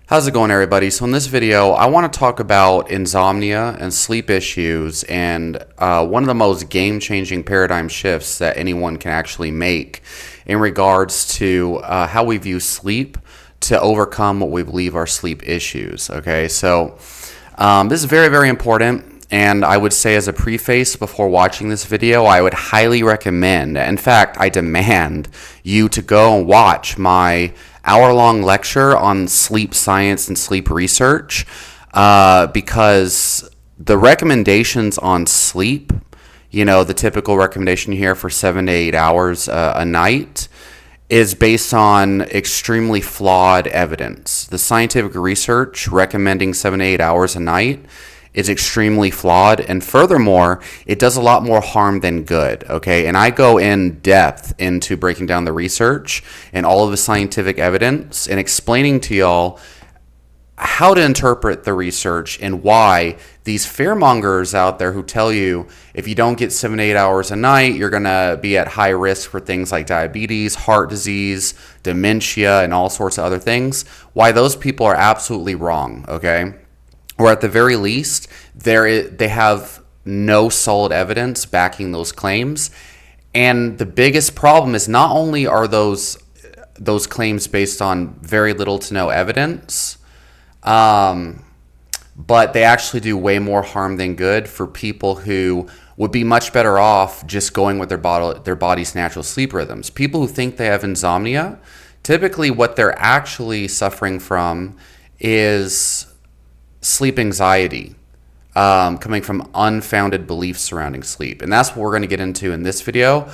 How's it going, everybody? So in this video, I want to talk about insomnia and sleep issues and one of the most game-changing paradigm shifts that anyone can actually make in regards to how we view sleep to overcome what we believe are sleep issues. Okay, so this is very, very important. And I would say, as a preface before watching this video, I would highly recommend, in fact, I demand you to go and watch my hour-long lecture on sleep science and sleep research, because the recommendations on sleep, the typical recommendation here for 7 to 8 hours a night, is based on extremely flawed evidence. The scientific research recommending 7 to 8 hours a night is extremely flawed, and furthermore, it does a lot more harm than good, okay? And I go in depth into breaking down the research and all of the scientific evidence and explaining to y'all how to interpret the research and why these fearmongers out there who tell you if you don't get 7 to 8 hours a night, you're gonna be at high risk for things like diabetes, heart disease, dementia, and all sorts of other things, why those people are absolutely wrong, okay? Or at the very least, they have no solid evidence backing those claims. And the biggest problem is not only are those claims based on very little to no evidence, but they actually do way more harm than good for people who would be much better off just going with their body's natural sleep rhythms. People who think they have insomnia, typically what they're actually suffering from is sleep anxiety, coming from unfounded beliefs surrounding sleep. And that's what we're going to get into in this video.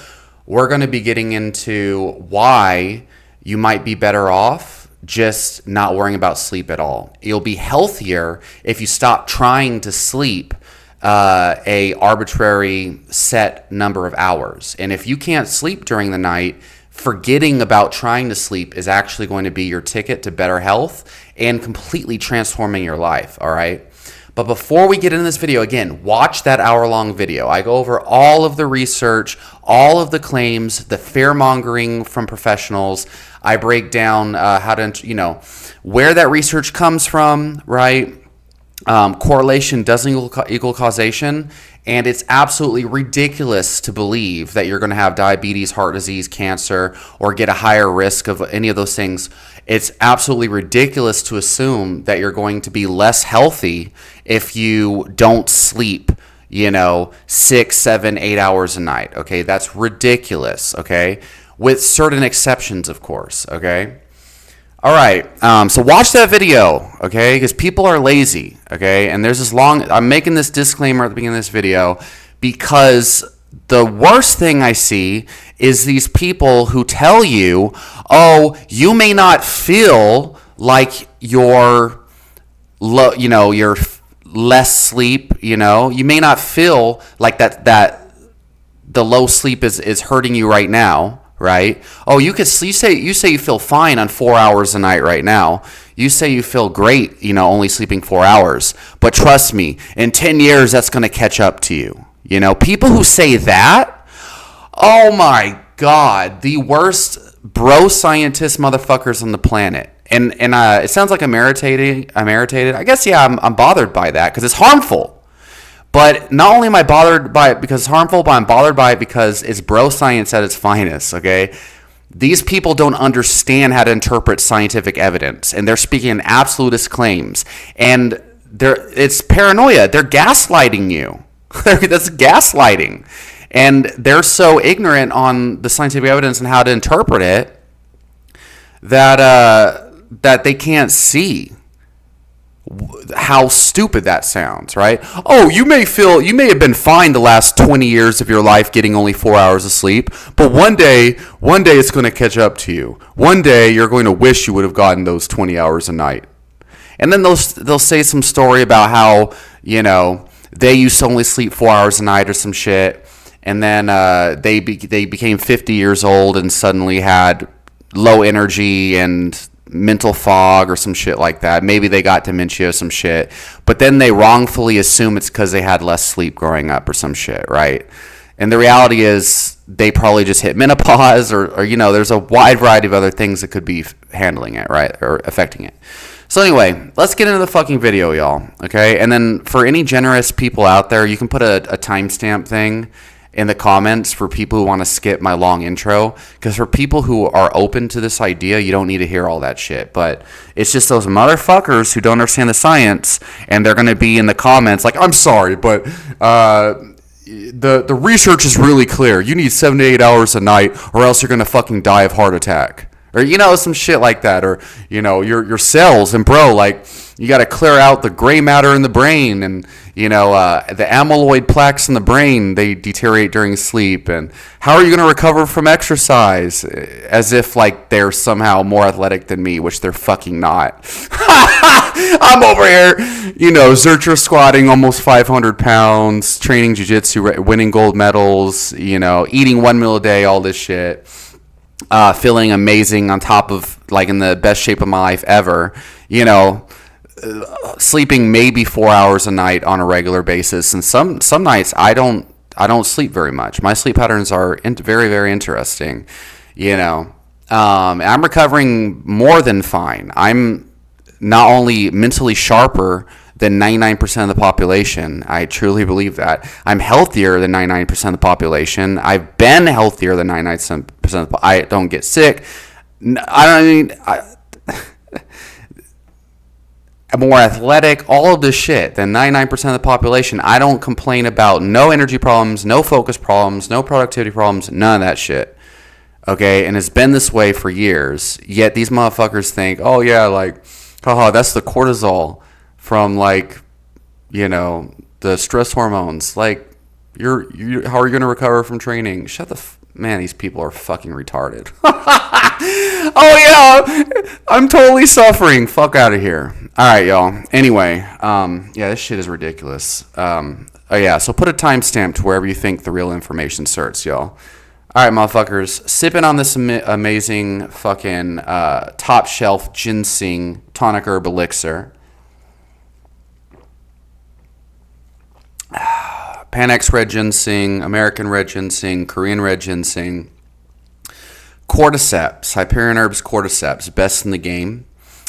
We're going to be getting into why you might be better off just not worrying about sleep at all. You'll be healthier if you stop trying to sleep a arbitrary set number of hours. And if you can't sleep during the night, forgetting about trying to sleep is actually going to be your ticket to better health and completely transforming your life, all right? But before we get into this video, again, watch that hour-long video. I go over all of the research, all of the claims, the fear-mongering from professionals. I break down how to, where that research comes from, right? Correlation doesn't equal causation, and it's absolutely ridiculous to believe that you're going to have diabetes, heart disease, cancer, or get a higher risk of any of those things. It's absolutely ridiculous to assume that you're going to be less healthy if you don't sleep, 6, 7, 8 hours a night, okay? That's ridiculous, okay? With certain exceptions, of course, okay? All right, so watch that video, okay? Because people are lazy, okay? And there's this I'm making this disclaimer at the beginning of this video because the worst thing I see is these people who tell you, oh, you may not feel like you're less sleep, you may not feel like that the low sleep is hurting you right now. Right? Oh, you say you feel fine on 4 hours a night right now. You say you feel great, only sleeping 4 hours. But trust me, in 10 years, that's going to catch up to you. People who say that, oh my God, the worst bro scientist motherfuckers on the planet. And it sounds like I'm irritated. I guess, yeah, I'm bothered by that because it's harmful. But not only am I bothered by it because it's harmful, but I'm bothered by it because it's bro science at its finest, okay? These people don't understand how to interpret scientific evidence, and they're speaking in absolutist claims. And it's paranoia. They're gaslighting you. That's gaslighting. And they're so ignorant on the scientific evidence and how to interpret it that they can't see how stupid that sounds, right? Oh, you may have been fine the last 20 years of your life getting only 4 hours of sleep, but one day it's going to catch up to you. One day you're going to wish you would have gotten those 20 hours a night. And then they'll say some story about how, they used to only sleep 4 hours a night or some shit, and then they became 50 years old and suddenly had low energy and mental fog or some shit like that. Maybe they got dementia or some shit, but then they wrongfully assume it's because they had less sleep growing up or some shit, right? And the reality is they probably just hit menopause or there's a wide variety of other things that could be handling it, right, or affecting it. So anyway, let's get into the fucking video, y'all. Okay, and then for any generous people out there, you can put a timestamp thing in the comments for people who want to skip my long intro. Because for people who are open to this idea, you don't need to hear all that shit. But it's just those motherfuckers who don't understand the science, and they're gonna be in the comments like, "I'm sorry, but the research is really clear. You need 7 to 8 hours a night, or else you're gonna fucking die of heart attack." Or, some shit like that. Or, your cells. And, bro, like, you got to clear out the gray matter in the brain. And, the amyloid plaques in the brain, they deteriorate during sleep. And how are you going to recover from exercise? As if, like, they're somehow more athletic than me, which they're fucking not. I'm over here, Zercher squatting almost 500 pounds, training jiu-jitsu, winning gold medals, eating 1 meal a day, all this shit. Feeling amazing on top of, like, in the best shape of my life ever, sleeping maybe 4 hours a night on a regular basis. And some nights I don't sleep very much. My sleep patterns are very, very interesting, I'm recovering more than fine. I'm not only mentally sharper than 99% of the population. I truly believe that. I'm healthier than 99% of the population. I've been healthier than 99% of the I don't get sick. I'm more athletic, all of this shit than 99% of the population. I don't complain about no energy problems, no focus problems, no productivity problems, none of that shit. Okay, and it's been this way for years. Yet these motherfuckers think, oh yeah, like, haha, that's the cortisol from, like, the stress hormones. Like, how are you going to recover from training? Shut the man, these people are fucking retarded. Oh yeah, I'm totally suffering. Fuck out of here. All right, y'all. Anyway, yeah, this shit is ridiculous. Oh yeah, so put a timestamp to wherever you think the real information starts, y'all. All right, motherfuckers, sipping on this amazing fucking top shelf ginseng tonic herb elixir. Panax red ginseng, American red ginseng, Korean red ginseng, cordyceps, Hyperion Herbs cordyceps, best in the game.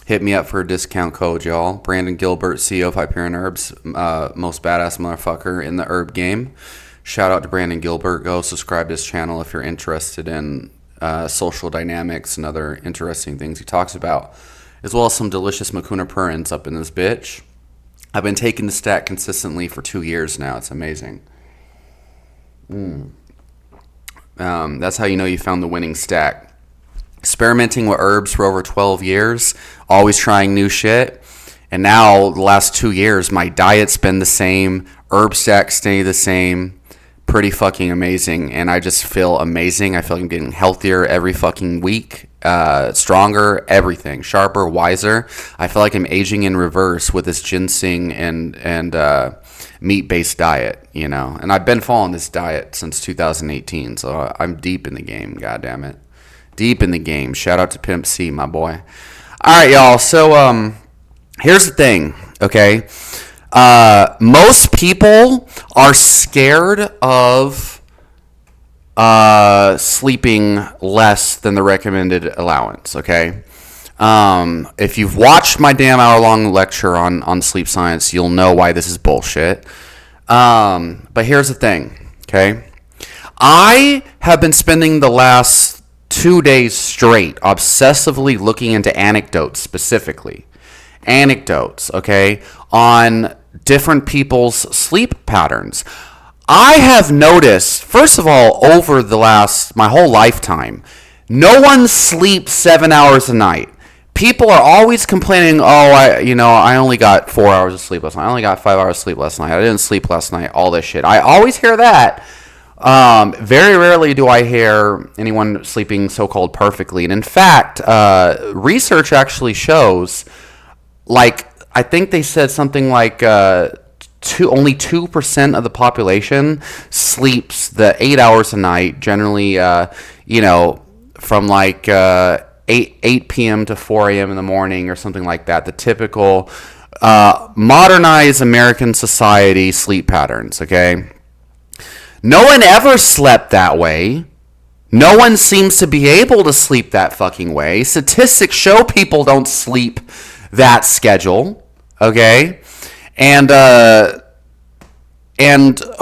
Hit me up for a discount code, y'all. Brandon Gilbert, CEO of Hyperion Herbs, most badass motherfucker in the herb game. Shout out to Brandon Gilbert. Go subscribe to his channel if you're interested in social dynamics and other interesting things he talks about, as well as some delicious Makuna Purins up in this bitch. I've been taking the stack consistently for 2 years now. It's amazing. That's how you know you found the winning stack. Experimenting with herbs for over 12 years, always trying new shit. And now, the last 2 years, my diet's been the same. Herb stacks stay the same. Pretty fucking amazing. And I just feel amazing. I feel like I'm getting healthier every fucking week. Stronger, everything. Sharper, wiser. I feel like I'm aging in reverse with this ginseng and meat-based diet, And I've been following this diet since 2018, so I'm deep in the game, goddammit. Deep in the game. Shout out to Pimp C, my boy. All right, y'all. So, here's the thing, okay? Most people are scared of sleeping less than the recommended allowance, okay? If you've watched my damn hour-long lecture on sleep science, you'll know why this is bullshit. But here's the thing, okay? I have been spending the last 2 days straight obsessively looking into anecdotes specifically. Anecdotes, okay, on different people's sleep patterns. I have noticed, first of all, over my whole lifetime, no one sleeps 7 hours a night. People are always complaining, I only got 4 hours of sleep last night. I only got 5 hours of sleep last night. I didn't sleep last night. All this shit. I always hear that. Very rarely do I hear anyone sleeping so-called perfectly. And in fact, research actually shows, like, I think they said something like only 2% of the population sleeps the 8 hours a night, generally, from like 8 p.m. to 4 a.m. in the morning or something like that. The typical modernized American society sleep patterns, okay? No one ever slept that way. No one seems to be able to sleep that fucking way. Statistics show people don't sleep that schedule, okay? And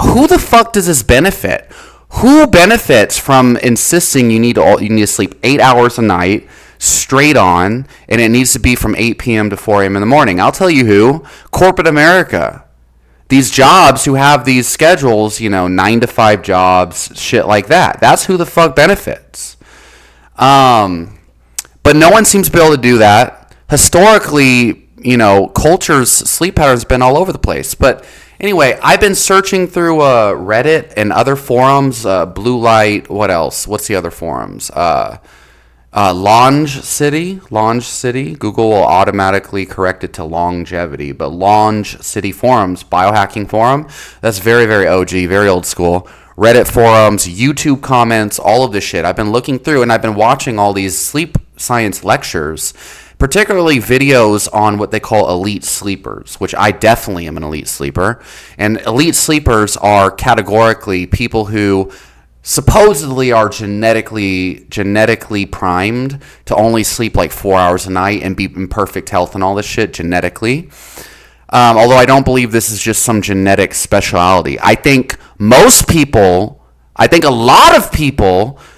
who the fuck does this benefit? Who benefits from insisting you need to sleep 8 hours a night straight on, and it needs to be from 8 p.m. to 4 a.m. in the morning? I'll tell you who. Corporate America. These jobs who have these schedules, 9 to 5 jobs, shit like that. That's who the fuck benefits. But no one seems to be able to do that. Historically, culture's sleep patterns have been all over the place. But anyway, I've been searching through Reddit and other forums, Blue Light, what else? What's the other forums? Lounge City. Google will automatically correct it to longevity, but Lounge City forums, biohacking forum, that's very, very OG, very old school. Reddit forums, YouTube comments, all of this shit. I've been looking through and I've been watching all these sleep science lectures, particularly videos on what they call elite sleepers, which I definitely am an elite sleeper. And elite sleepers are categorically people who supposedly are genetically primed to only sleep like 4 hours a night and be in perfect health and all this shit genetically. Although I don't believe this is just some genetic speciality. I think a lot of people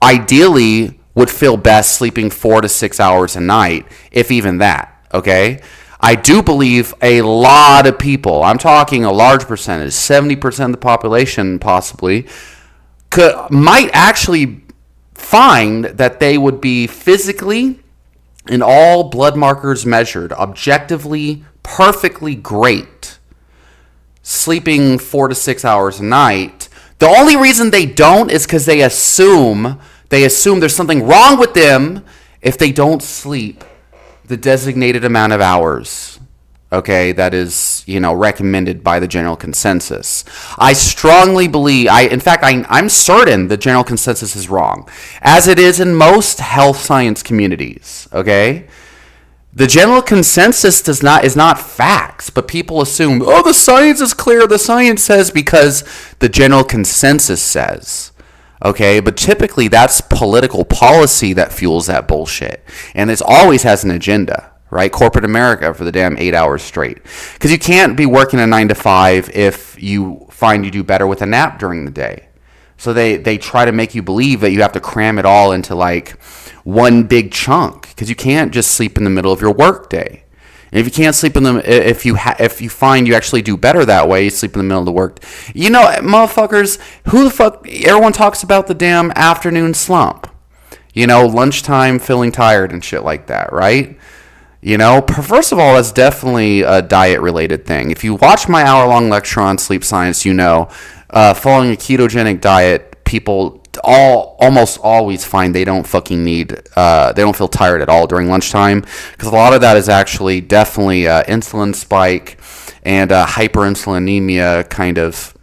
ideally would feel best sleeping 4 to 6 hours a night, if even that, okay? I do believe a lot of people, I'm talking a large percentage, 70% of the population possibly, might actually find that they would be physically, in all blood markers measured, objectively, perfectly great, sleeping 4 to 6 hours a night. The only reason they don't is because they assume there's something wrong with them if they don't sleep the designated amount of hours, okay, that is, recommended by the general consensus. I strongly believe, I'm certain the general consensus is wrong, as it is in most health science communities, okay? The general consensus is not facts, but people assume, the science is clear, the science says, because the general consensus says. Okay, but typically that's political policy that fuels that bullshit. And it always has an agenda, right? Corporate America for the damn 8 hours straight. Because you can't be working a 9 to 5 if you find you do better with a nap during the day. So they try to make you believe that you have to cram it all into like one big chunk. Because you can't just sleep in the middle of your work day. And if you can't sleep in if you find you actually do better that way, you sleep in the middle of the work. Motherfuckers, who the fuck? Everyone talks about the damn afternoon slump. Lunchtime feeling tired and shit like that, right? First of all, that's definitely a diet-related thing. If you watch my hour-long lecture on sleep science, following a ketogenic diet, people almost always find they don't feel tired at all during lunchtime, because a lot of that is actually definitely insulin spike and hyperinsulinemia kind of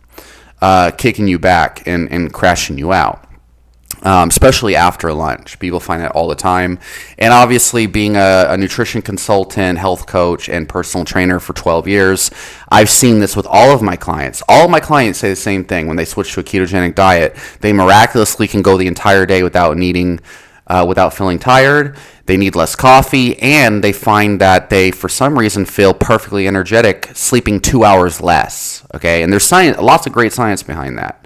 kicking you back and crashing you out. Especially after lunch. People find that all the time. And obviously, being a nutrition consultant, health coach, and personal trainer for 12 years, I've seen this with all of my clients. All of my clients say the same thing. When they switch to a ketogenic diet, they miraculously can go the entire day without feeling tired. They need less coffee, and they find that they, for some reason, feel perfectly energetic sleeping 2 hours less. Okay, and there's lots of great science behind that.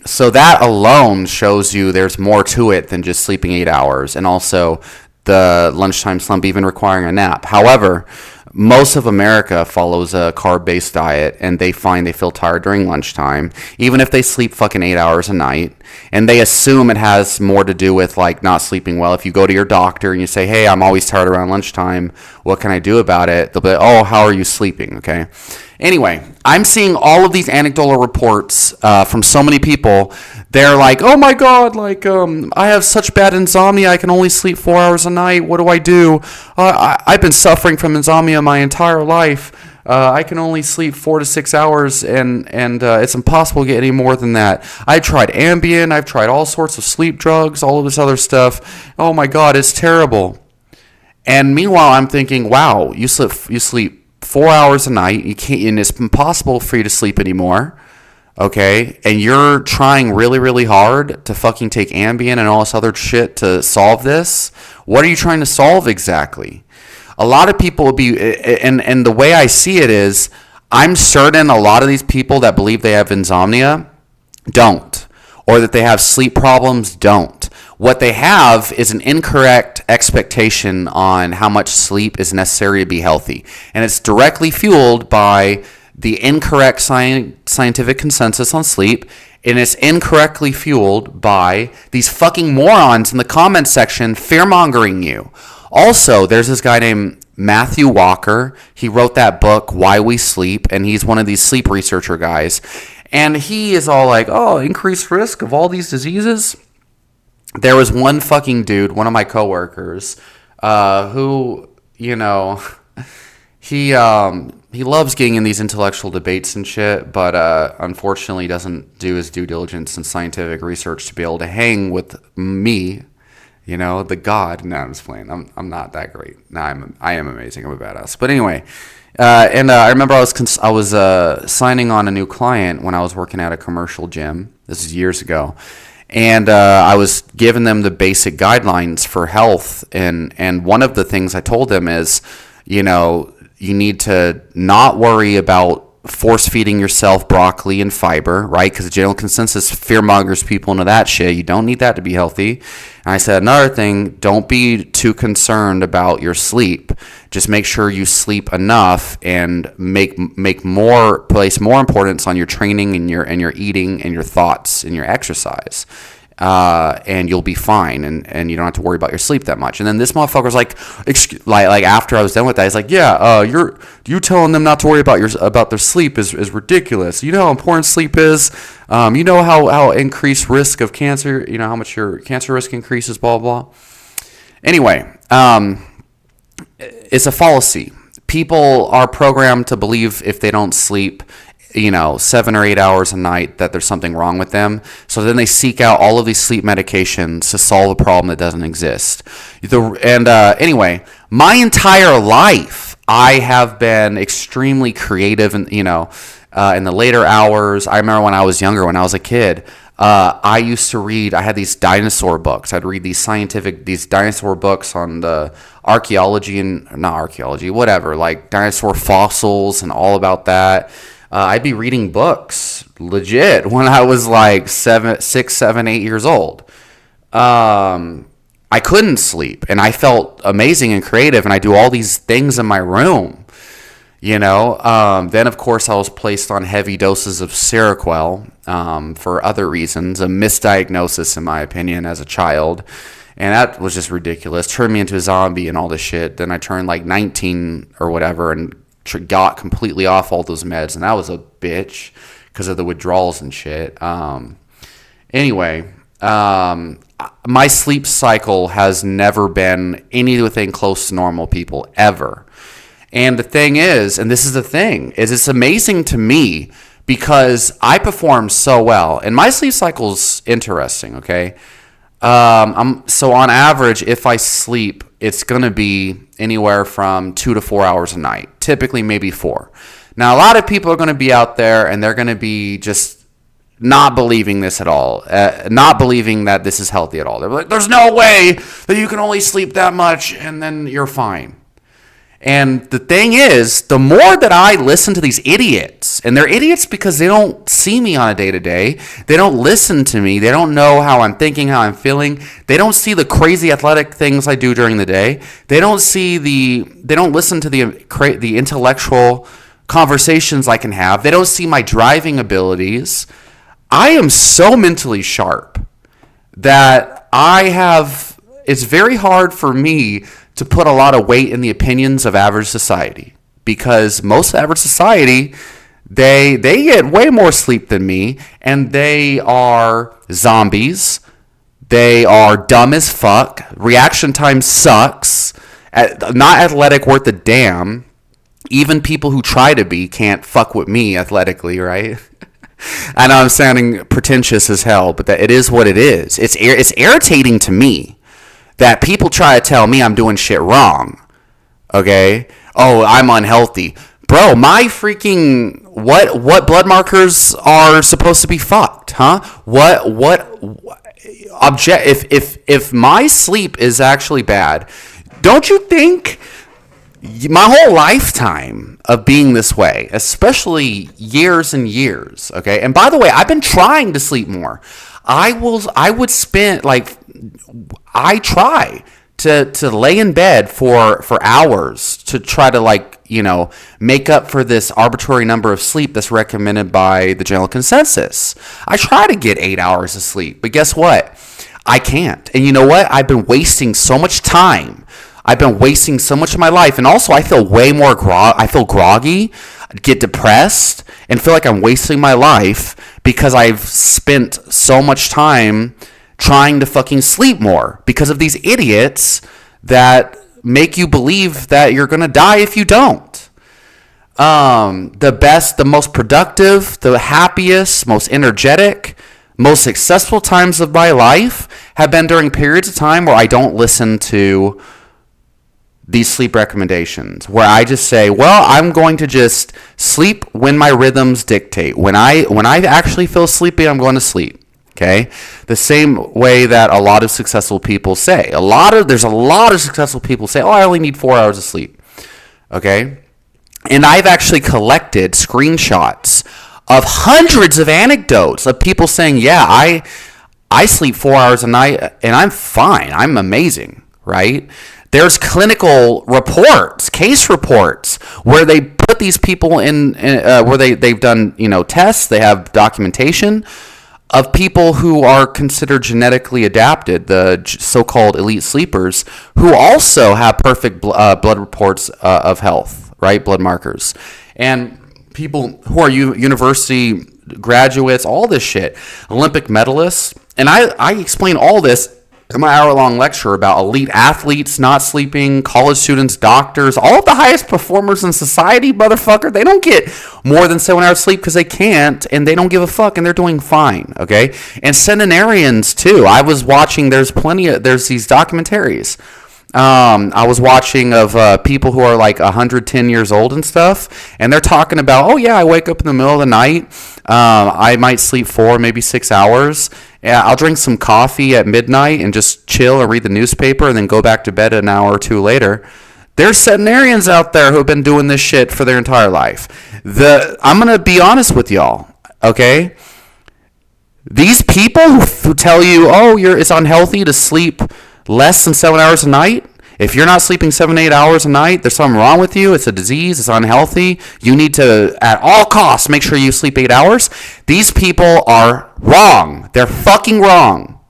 So that alone shows you there's more to it than just sleeping 8 hours, and also the lunchtime slump even requiring a nap. However, most of America follows a carb-based diet, and they find they feel tired during lunchtime, even if they sleep fucking 8 hours a night, and they assume it has more to do with like not sleeping well. If you go to your doctor and you say, hey, I'm always tired around lunchtime, what can I do about it? They'll be like, oh, how are you sleeping? Okay. Anyway, I'm seeing all of these anecdotal reports from so many people. They're like, oh my God, I have such bad insomnia. I can only sleep 4 hours a night. What do I do? I've been suffering from insomnia my entire life. I can only sleep 4 to 6 hours, and it's impossible to get any more than that. I tried Ambien. I've tried all sorts of sleep drugs, all of this other stuff. Oh my God, it's terrible. And meanwhile, I'm thinking, wow, you sleep 4 hours a night. You can't, and it's impossible for you to sleep anymore. okay, and you're trying really, really hard to fucking take Ambien and all this other shit to solve this, what are you trying to solve exactly? A lot of people will be, and the way I see it is, I'm certain a lot of these people that believe they have insomnia don't, or that they have sleep problems don't. What they have is an incorrect expectation on how much sleep is necessary to be healthy, and it's directly fueled by the incorrect scientific consensus on sleep, and it's incorrectly fueled by these fucking morons in the comments section fear-mongering you. Also, there's this guy named Matthew Walker. He wrote that book, Why We Sleep, and he's one of these sleep researcher guys. And he is all like, oh, increased risk of all these diseases. There was one fucking dude, one of my coworkers, who, you know, he loves getting in these intellectual debates and shit, but unfortunately doesn't do his due diligence and scientific research to be able to hang with me, you know, the god. No, I'm just playing. I'm not that great. No, I am amazing. I'm a badass. But anyway, I remember I was signing on a new client when I was working at a commercial gym. This is years ago. And I was giving them the basic guidelines for health. And one of the things I told them is, you know, you need to not worry about force feeding yourself broccoli and fiber, right? Because the general consensus fear-mongers people into that shit. You don't need that to be healthy. And I said another thing, don't be too concerned about your sleep. Just make sure you sleep enough and place more importance on your training and your eating and your thoughts and your exercise. And you'll be fine, and you don't have to worry about your sleep that much. And then this motherfucker's like after I was done with that, he's like, yeah, you telling them not to worry about their sleep is ridiculous. You know how important sleep is. You know how increased risk of cancer. You know how much your cancer risk increases. Blah blah. Anyway, it's a fallacy. People are programmed to believe if they don't sleep, you know, 7 or 8 hours a night, that there's something wrong with them. So then they seek out all of these sleep medications to solve a problem that doesn't exist. Anyway, my entire life, I have been extremely creative, and in the later hours. I remember when I was younger, when I was a kid, I used to read. I had these dinosaur books. I'd read these dinosaur books on the archaeology and not archaeology, whatever, like dinosaur fossils and all about that. I'd be reading books legit when I was like 6, 7, 8 years old. I couldn't sleep, and I felt amazing and creative, and I do all these things in my room, you know. Then, of course, I was placed on heavy doses of Seroquel for other reasons, a misdiagnosis, in my opinion, as a child. And that was just ridiculous. Turned me into a zombie and all this shit. Then I turned like 19 or whatever and got completely off all those meds, and that was a bitch because of the withdrawals and shit. Anyway, my sleep cycle has never been anything close to normal people ever. And the thing is, and this is the thing, is it's amazing to me because I perform so well, and my sleep cycle's interesting. Okay, so on average, if I sleep, it's going to be anywhere from 2 to 4 hours a night, typically maybe 4. Now, a lot of people are going to be out there and they're going to be just not believing this at all, not believing that this is healthy at all. They're like, there's no way that you can only sleep that much and then you're fine. And the thing is, the more that I listen to these idiots, and they're idiots because they don't see me on a day-to-day, they don't listen to me, they don't know how I'm thinking, how I'm feeling, they don't see the crazy athletic things I do during the day, they don't listen to the intellectual conversations I can have, they don't see my driving abilities. I am so mentally sharp that it's very hard for me to put a lot of weight in the opinions of average society, because most average society, they get way more sleep than me, and they are zombies. They are dumb as fuck. Reaction time sucks. Not athletic worth a damn. Even people who try to be can't fuck with me athletically, right? I know I'm sounding pretentious as hell, but it is what it is. It's irritating to me that people try to tell me I'm doing shit wrong, okay? Oh, I'm unhealthy. Bro, my freaking what blood markers are supposed to be fucked, huh? What object if my sleep is actually bad, don't you think my whole lifetime of being this way, especially years and years, okay? And by the way, I've been trying to sleep more. I would spend like I try to lay in bed for hours to try to like, make up for this arbitrary number of sleep that's recommended by the general consensus. I try to get 8 hours of sleep, but guess what? I can't. And you know what? I've been wasting so much time. I've been wasting so much of my life, and also I feel way more I feel groggy, get depressed, and feel like I'm wasting my life because I've spent so much time trying to fucking sleep more because of these idiots that make you believe that you're gonna die if you don't. The best, the most productive, the happiest, most energetic, most successful times of my life have been during periods of time where I don't listen to these sleep recommendations, where I just say, well, I'm going to just sleep when my rhythms dictate. When I actually feel sleepy, I'm going to sleep. Okay? The same way that a lot of successful people say. There's a lot of successful people say, oh, I only need 4 hours of sleep. Okay? And I've actually collected screenshots of hundreds of anecdotes of people saying, yeah, I sleep 4 hours a night and I'm fine. I'm amazing, right? There's clinical reports, case reports, where they put these people in where they've done, tests, they have documentation of people who are considered genetically adapted, the so-called elite sleepers, who also have perfect blood reports of health, right? Blood markers. And people who are university graduates, all this shit, Olympic medalists. And I explain all this in my hour-long lecture about elite athletes not sleeping, college students, doctors, all of the highest performers in society, motherfucker. They don't get more than 7 hours sleep because they can't, and they don't give a fuck, and they're doing fine, okay? And centenarians, too. I was watching, there's these documentaries. I was watching of people who are like 110 years old and stuff, and they're talking about, oh yeah, I wake up in the middle of the night, I might sleep 4, maybe 6 hours. Yeah, I'll drink some coffee at midnight and just chill and read the newspaper and then go back to bed an hour or two later. There's centenarians out there who have been doing this shit for their entire life. I'm going to be honest with y'all, okay? These people who tell you, oh, it's unhealthy to sleep less than 7 hours a night, if you're not sleeping 7, 8 hours a night, there's something wrong with you. It's a disease. It's unhealthy. You need to, at all costs, make sure you sleep 8 hours. These people are wrong. They're fucking wrong.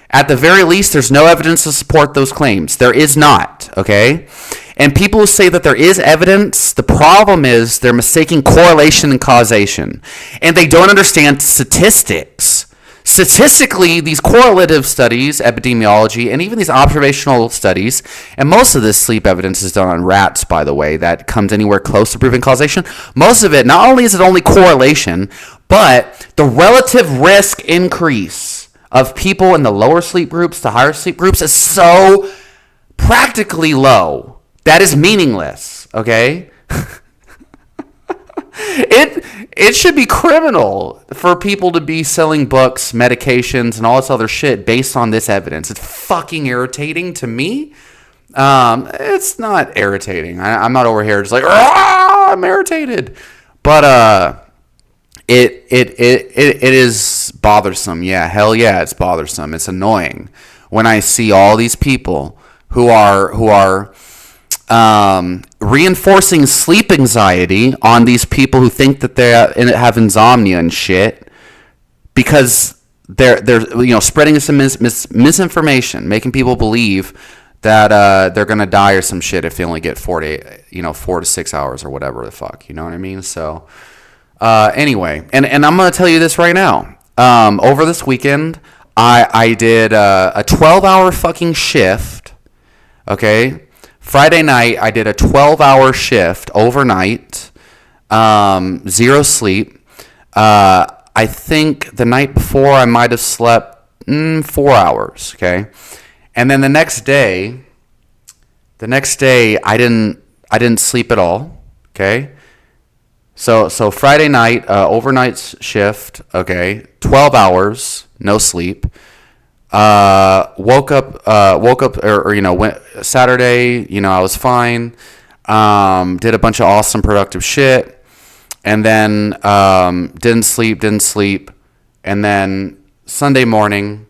At the very least, there's no evidence to support those claims. There is not, okay? And people who say that there is evidence, the problem is they're mistaking correlation and causation. And they don't understand statistics. Statistically, these correlative studies, epidemiology, and even these observational studies, and most of this sleep evidence is done on rats, by the way, that comes anywhere close to proving causation. Most of it, not only is it only correlation, but the relative risk increase of people in the lower sleep groups to higher sleep groups is so practically low. That is meaningless, okay? It should be criminal for people to be selling books, medications, and all this other shit based on this evidence. It's fucking irritating to me. It's not irritating. I'm not over here just like, I'm irritated. But it is bothersome. Yeah, hell yeah, it's bothersome. It's annoying when I see all these people who are reinforcing sleep anxiety on these people who think that they have insomnia and shit, because they're spreading some misinformation, making people believe that they're gonna die or some shit if they only get 4 to 6 hours or whatever the fuck, you know what I mean? So anyway, and I'm gonna tell you this right now. Over this weekend, I did a 12-hour fucking shift. Okay. Friday night, I did a 12-hour shift overnight, 0 sleep. I think the night before I might have slept 4 hours, okay? And then the next day I didn't sleep at all, okay? So Friday night, overnight shift. Okay, 12 hours, no sleep. Woke up, or went Saturday. I was fine. Did a bunch of awesome productive shit, and then didn't sleep, and then Sunday morning,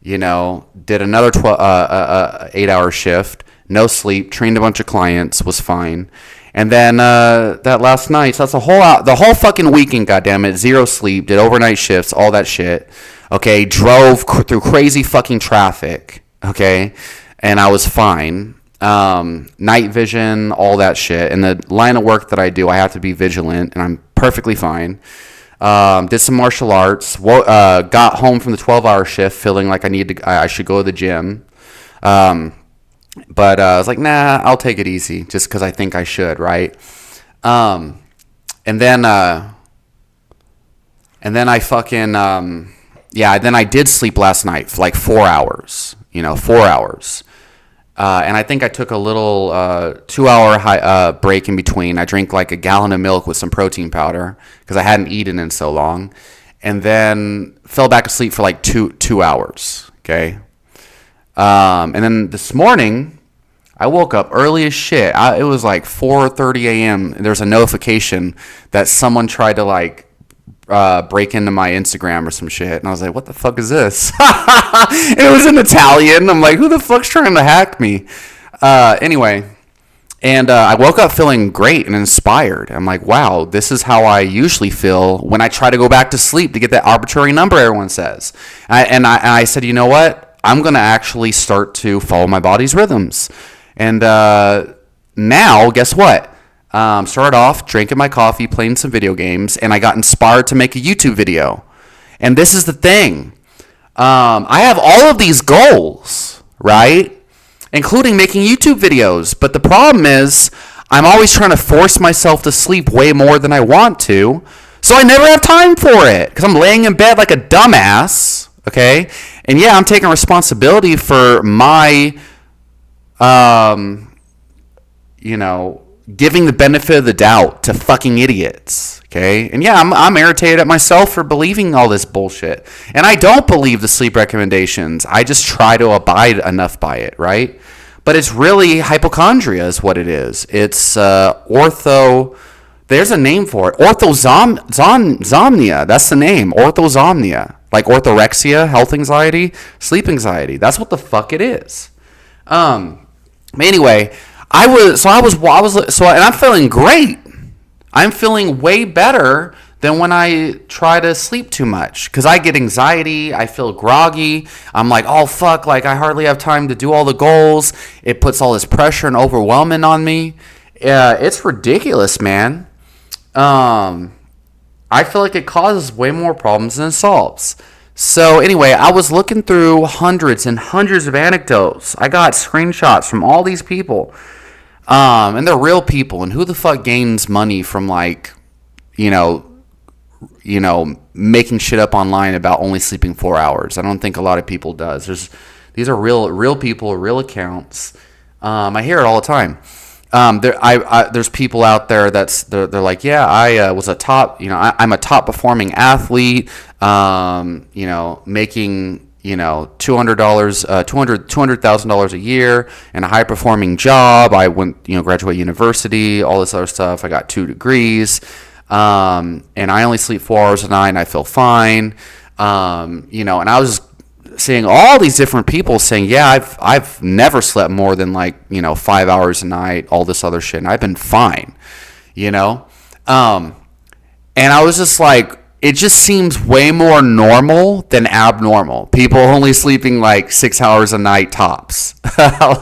did another 8-hour shift, no sleep, trained a bunch of clients, was fine. And then that last night, so that's the whole fucking weekend, goddammit, zero sleep, did overnight shifts, all that shit. Okay, drove through crazy fucking traffic. Okay, and I was fine. Night vision, all that shit. In the line of work that I do, I have to be vigilant, and I'm perfectly fine. Did some martial arts. Got home from the 12-hour shift feeling like I should go to the gym. But I was like, nah, I'll take it easy just because I think I should, right? And then I fucking, then I did sleep last night for like 4 hours, 4 hours. And I think I took a little 2-hour break in between. I drank like a gallon of milk with some protein powder because I hadn't eaten in so long. And then fell back asleep for like two hours, okay? And then this morning, I woke up early as shit. It was like 4:30 a.m. There's a notification that someone tried to break into my Instagram or some shit. And I was like, what the fuck is this? It was in Italian. I'm like, who the fuck's trying to hack me? Anyway, and I woke up feeling great and inspired. I'm like, wow, this is how I usually feel when I try to go back to sleep to get that arbitrary number everyone says. And I said, you know what? I'm going to actually start to follow my body's rhythms. And now, guess what? Started off drinking my coffee, playing some video games, and I got inspired to make a YouTube video. And this is the thing. I have all of these goals, right? Including making YouTube videos. But the problem is I'm always trying to force myself to sleep way more than I want to. So I never have time for it because I'm laying in bed like a dumbass, okay? And yeah, I'm taking responsibility for my, giving the benefit of the doubt to fucking idiots, okay? And yeah, I'm irritated at myself for believing all this bullshit. And I don't believe the sleep recommendations. I just try to abide enough by it, right? But it's really hypochondria is what it is. It's there's a name for it. Orthozomnia, that's the name, orthozomnia. Like orthorexia, health anxiety, sleep anxiety. That's what the fuck it is. Anyway, and I'm feeling great. I'm feeling way better than when I try to sleep too much because I get anxiety. I feel groggy. I'm like, oh fuck, like I hardly have time to do all the goals. It puts all this pressure and overwhelming on me. It's ridiculous, man. I feel like it causes way more problems than it solves. So anyway, I was looking through hundreds and hundreds of anecdotes. I got screenshots from all these people. And they're real people. And who the fuck gains money from making shit up online about only sleeping 4 hours? I don't think a lot of people does. These are real people, real accounts. I hear it all the time. There's people out there they're like, yeah, I was a top, I'm a top performing athlete, making, $200,000 a year and a high performing job. I went, graduate university, all this other stuff. I got 2 degrees. And I only sleep 4 hours a night and I feel fine. And I was seeing all these different people saying, yeah, I've never slept more than 5 hours a night, all this other shit, and I've been fine, and I was just like, it just seems way more normal than abnormal. People only sleeping 6 hours a night tops, and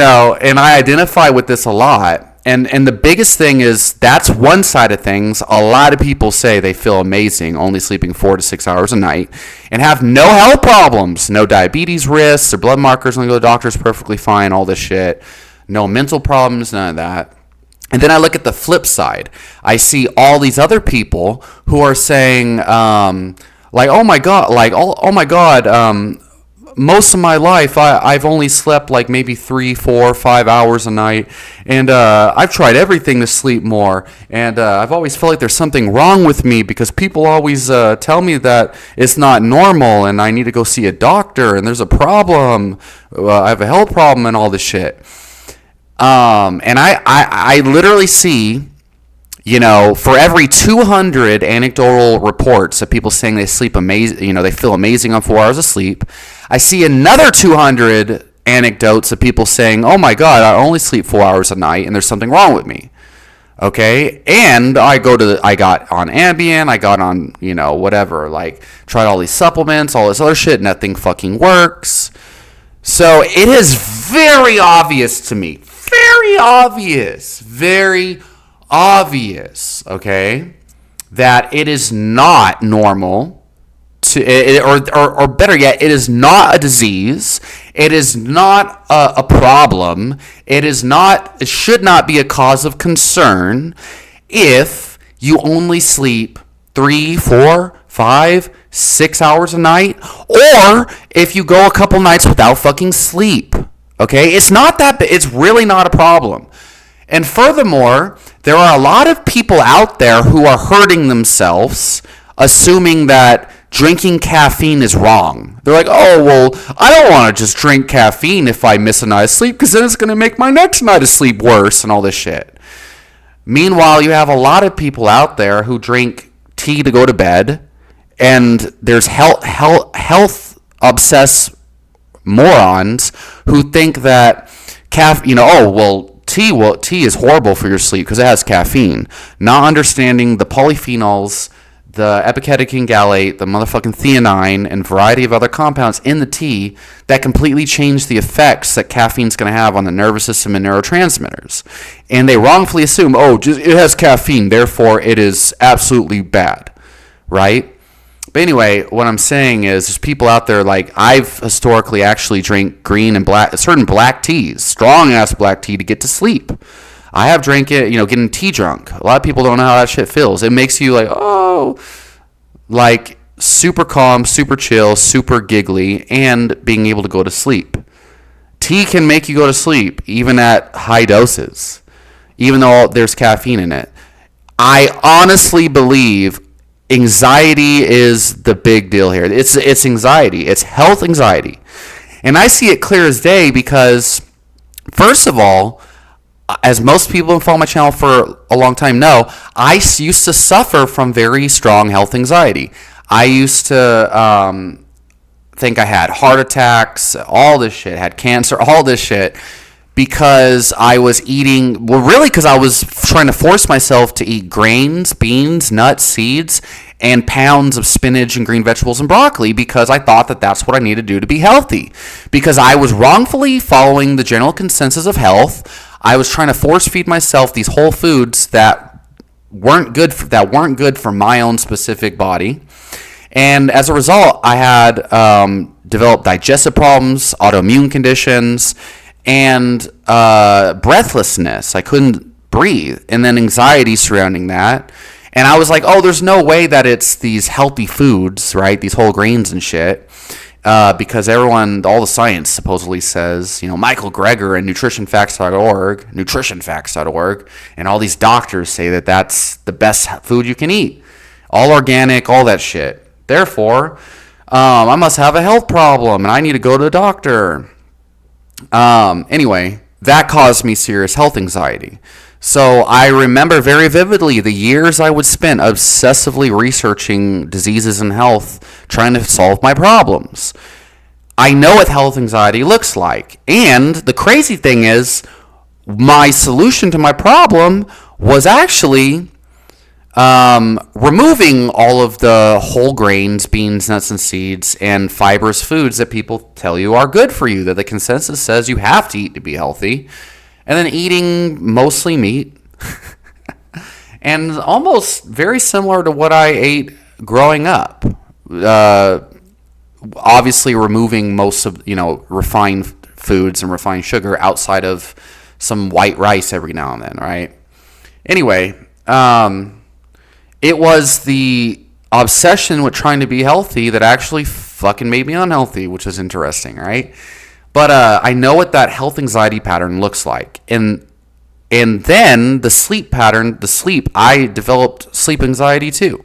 I identify with this a lot. And the biggest thing is that's one side of things. A lot of people say they feel amazing only sleeping 4 to 6 hours a night and have no health problems, no diabetes risks, their blood markers when they go to the doctor's perfectly fine, all this shit, no mental problems, none of that. And then I look at the flip side. I see all these other people who are saying, oh my God, most of my life, I've only slept like maybe 3, 4, 5 hours a night, and I've tried everything to sleep more, and I've always felt like there's something wrong with me because people always tell me that it's not normal and I need to go see a doctor and there's a problem. I have a health problem and all this shit. And I literally see, for every 200 anecdotal reports of people saying they sleep amazing, they feel amazing on 4 hours of sleep, I see another 200 anecdotes of people saying, oh my God, I only sleep 4 hours a night and there's something wrong with me. Okay. And I got on Ambien, I got on, whatever, like tried all these supplements, all this other shit. Nothing fucking works. So it is very obvious to me, very obvious, okay, that it is not normal or better yet, it is not a disease. It is not a problem. It should not be a cause of concern if you only sleep 3, 4, 5, 6 hours a night, or if you go a couple nights without fucking sleep. Okay, it's not that. It's really not a problem. And furthermore, there are a lot of people out there who are hurting themselves, assuming that drinking caffeine is wrong. They're like, oh, well, I don't want to just drink caffeine if I miss a night of sleep because then it's going to make my next night of sleep worse and all this shit. Meanwhile, you have a lot of people out there who drink tea to go to bed, and there's health obsessed morons who think that tea is horrible for your sleep because it has caffeine, not understanding the polyphenols, the epicatechin gallate, the motherfucking theanine, and variety of other compounds in the tea that completely change the effects that caffeine's going to have on the nervous system and neurotransmitters. And they wrongfully assume, it has caffeine, therefore it is absolutely bad, right? But anyway, what I'm saying is there's people out there, like, I've historically actually drank green and certain black teas, strong-ass black tea to get to sleep. I have drank it, getting tea drunk. A lot of people don't know how that shit feels. It makes you like super calm, super chill, super giggly, and being able to go to sleep. Tea can make you go to sleep, even at high doses, even though there's caffeine in it. I honestly believe anxiety is the big deal here. It's anxiety. It's health anxiety. And I see it clear as day because, first of all, as most people who follow my channel for a long time know, I used to suffer from very strong health anxiety. I used to think I had heart attacks, all this shit, had cancer, all this shit, because I was eating, because I was trying to force myself to eat grains, beans, nuts, seeds, and pounds of spinach and green vegetables and broccoli because I thought that that's what I needed to do to be healthy. Because I was wrongfully following the general consensus of health. I was trying to force feed myself these whole foods that weren't good for my own specific body. And as a result, I had developed digestive problems, autoimmune conditions, and breathlessness. I couldn't breathe. And then anxiety surrounding that. And I was like, there's no way that it's these healthy foods, right? These whole grains and shit. Because all the science supposedly says, Michael Greger and nutritionfacts.org, and all these doctors say that that's the best food you can eat. All organic, all that shit. Therefore, I must have a health problem and I need to go to the doctor. Anyway, that caused me serious health anxiety. So I remember very vividly the years I would spend obsessively researching diseases and health, trying to solve my problems. I know what health anxiety looks like. And the crazy thing is, my solution to my problem was actually removing all of the whole grains, beans, nuts, and seeds, and fibrous foods that people tell you are good for you, that the consensus says you have to eat to be healthy. And then eating mostly meat. And almost very similar to what I ate growing up. Obviously removing most of, refined foods and refined sugar outside of some white rice every now and then, right? Anyway, it was the obsession with trying to be healthy that actually fucking made me unhealthy, which is interesting, right? But I know what that health anxiety pattern looks like. And then the sleep pattern, I developed sleep anxiety too.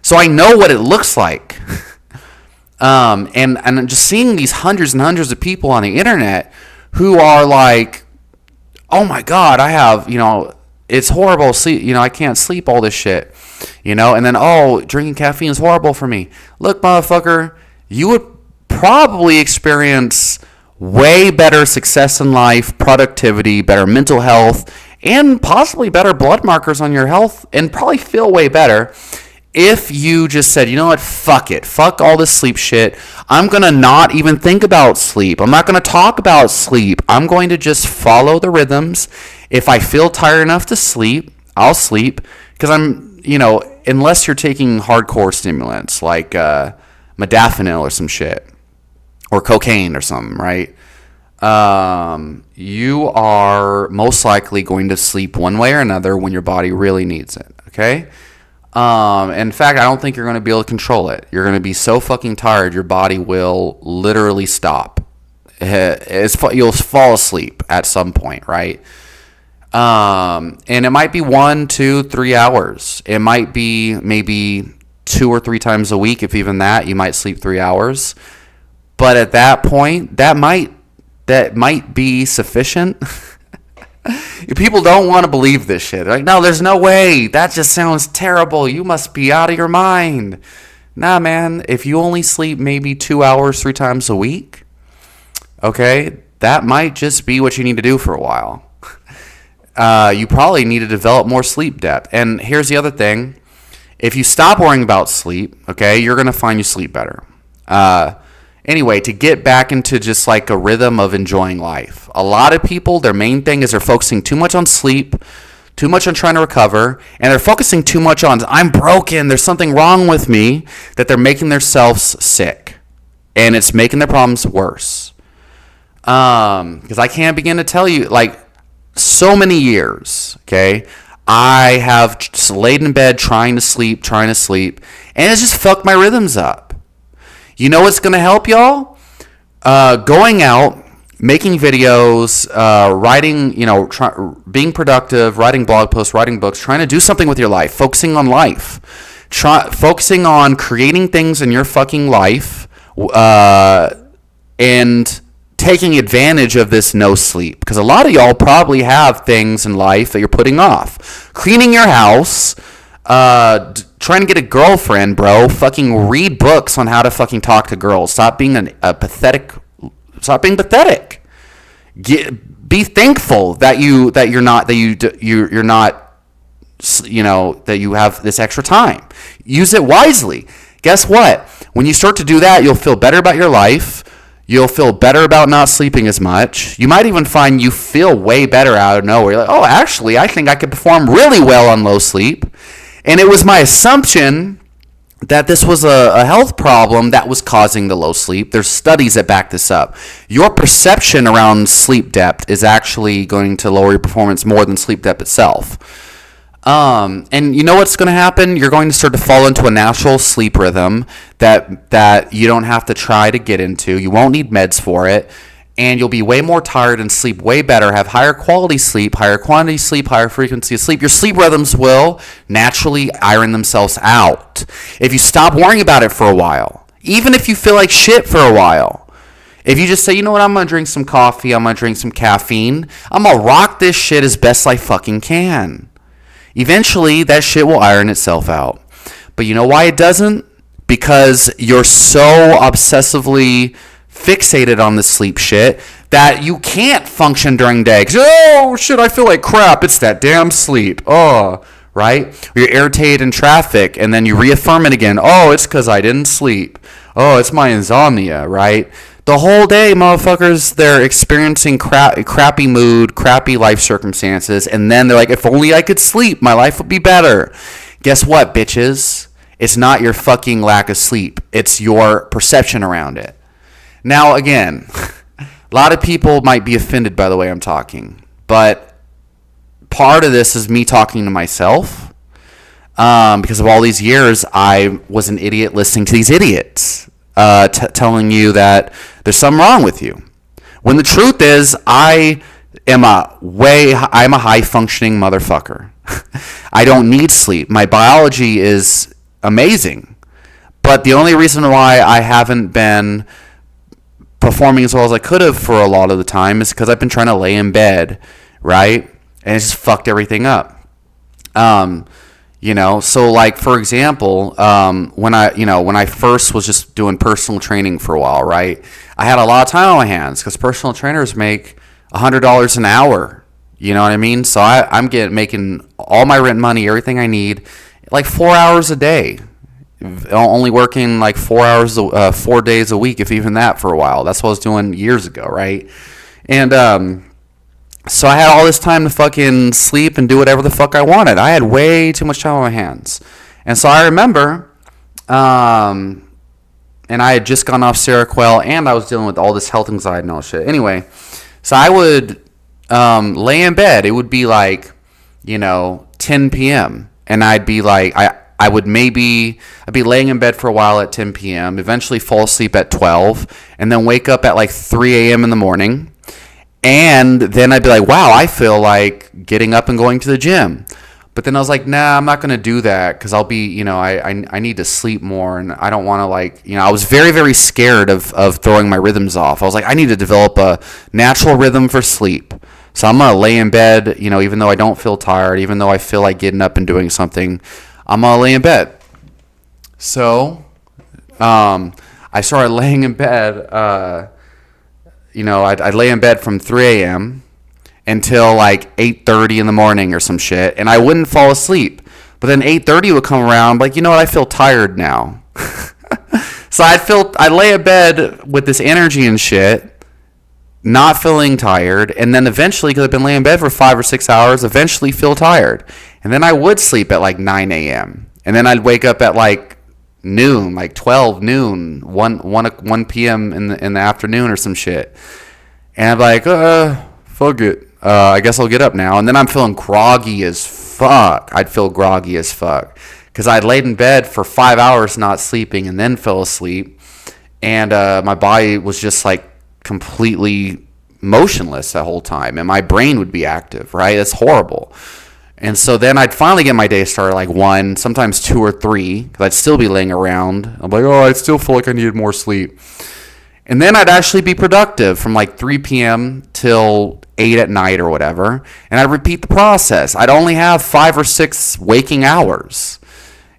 So I know what it looks like. And just seeing these hundreds and hundreds of people on the internet who are like, oh my God, I have, it's horrible. Sleep, I can't sleep, all this shit, and then, oh, drinking caffeine is horrible for me. Look, motherfucker, you would probably experience way better success in life, productivity, better mental health, and possibly better blood markers on your health, and probably feel way better if you just said, you know what, fuck it. Fuck all this sleep shit. I'm going to not even think about sleep. I'm not going to talk about sleep. I'm going to just follow the rhythms. If I feel tired enough to sleep, I'll sleep. Because unless you're taking hardcore stimulants like modafinil or some shit, or cocaine or something, right? You are most likely going to sleep one way or another when your body really needs it, okay? In fact, I don't think you're going to be able to control it. You're going to be so fucking tired, your body will literally stop. You'll fall asleep at some point, right? And it might be 1, 2, 3 hours. It might be maybe 2 or 3 times a week, if even that. You might sleep 3 hours. But at that point, that might be sufficient. People don't want to believe this shit. They're like, no, there's no way. That just sounds terrible. You must be out of your mind. Nah, man. If you only sleep maybe 2 hours 3 times a week, okay, that might just be what you need to do for a while. You probably need to develop more sleep depth. And here's the other thing. If you stop worrying about sleep, okay, you're going to find you sleep better. Anyway, to get back into just like a rhythm of enjoying life. A lot of people, their main thing is they're focusing too much on sleep, too much on trying to recover, and they're focusing too much on, I'm broken, there's something wrong with me, that they're making themselves sick. And it's making their problems worse. Because I can't begin to tell you, like, so many years, okay, I have just laid in bed trying to sleep, and it's just fucked my rhythms up. You know what's going to help y'all? Going out, making videos, writing, being productive, writing blog posts, writing books, trying to do something with your life, focusing on life, focusing on creating things in your fucking life, and taking advantage of this no sleep. Because a lot of y'all probably have things in life that you're putting off. Cleaning your house, trying to get a girlfriend, bro. Fucking read books on how to fucking talk to girls. Stop being pathetic. Stop being pathetic. Be thankful that you're not that you have this extra time. Use it wisely. Guess what? When you start to do that, you'll feel better about your life. You'll feel better about not sleeping as much. You might even find you feel way better out of nowhere. You're like, oh, actually, I think I could perform really well on low sleep. And it was my assumption that this was a health problem that was causing the low sleep. There's studies that back this up. Your perception around sleep depth is actually going to lower your performance more than sleep depth itself. And you know what's going to happen? You're going to start to fall into a natural sleep rhythm that you don't have to try to get into. You won't need meds for it. And you'll be way more tired and sleep way better, have higher quality sleep, higher quantity sleep, higher frequency of sleep. Your sleep rhythms will naturally iron themselves out. If you stop worrying about it for a while, even if you feel like shit for a while, if you just say, you know what, I'm going to drink some coffee, I'm going to drink some caffeine, I'm going to rock this shit as best I fucking can. Eventually, that shit will iron itself out. But you know why it doesn't? Because you're so obsessively fixated on the sleep shit that you can't function during day. Oh, shit, I feel like crap. It's that damn sleep. Oh, right? Or you're irritated in traffic, and then you reaffirm it again. Oh, it's because I didn't sleep. Oh, it's my insomnia, right? The whole day, motherfuckers, they're experiencing crappy mood, crappy life circumstances, and then they're like, if only I could sleep, my life would be better. Guess what, bitches? It's not your fucking lack of sleep. It's your perception around it. Now, again, a lot of people might be offended by the way I'm talking, but part of this is me talking to myself, because of all these years, I was an idiot listening to these idiots. telling you that there's something wrong with you. When the truth is, I'm a high functioning motherfucker. I don't need sleep. My biology is amazing. But the only reason why I haven't been performing as well as I could have for a lot of the time is because I've been trying to lay in bed, right? And it's just fucked everything up. So like, for example, when I first was just doing personal training for a while, right? I had a lot of time on my hands because personal trainers make $100 an hour. You know what I mean? So I'm making all my rent money, everything I need, like 4 hours a day. Only working like 4 hours, 4 days a week, if even that, for a while. That's what I was doing years ago, right? And so I had all this time to fucking sleep and do whatever the fuck I wanted. I had way too much time on my hands. And so I remember, and I had just gone off Seroquel, and I was dealing with all this health anxiety and all this shit. Anyway, so I would lay in bed. It would be like, 10 p.m. And I'd be like, I'd be laying in bed for a while at 10 p.m., eventually fall asleep at 12, and then wake up at like 3 a.m. in the morning. And then I'd be like, wow, I feel like getting up and going to the gym. But then I was like, nah, I'm not going to do that because I'll be, I need to sleep more. And I don't want to I was very, very scared of throwing my rhythms off. I was like, I need to develop a natural rhythm for sleep. So I'm going to lay in bed, even though I don't feel tired, even though I feel like getting up and doing something, I'm going to lay in bed. So I started laying in bed, I'd lay in bed from 3 a.m. until like 8:30 in the morning or some shit, and I wouldn't fall asleep. But then 8:30 would come around, like, I feel tired now. So I'd lay in bed with this energy and shit, not feeling tired, and then eventually, because I've been laying in bed for 5 or 6 hours, eventually feel tired. And then I would sleep at like 9 a.m. And then I'd wake up at like noon, like 12 noon, 1 p.m. in the afternoon or some shit. And I'm like, fuck it. I guess I'll get up now. And then I'm feeling groggy as fuck. I'd feel groggy as fuck. Because I'd laid in bed for 5 hours not sleeping and then fell asleep. And my body was just like completely motionless that whole time. And my brain would be active, right? That's horrible. And so then I'd finally get my day started like 1, sometimes 2 or 3, because I'd still be laying around. I'm like, I still feel like I needed more sleep. And then I'd actually be productive from like 3 p.m. till 8 at night or whatever. And I'd repeat the process. I'd only have 5 or 6 waking hours,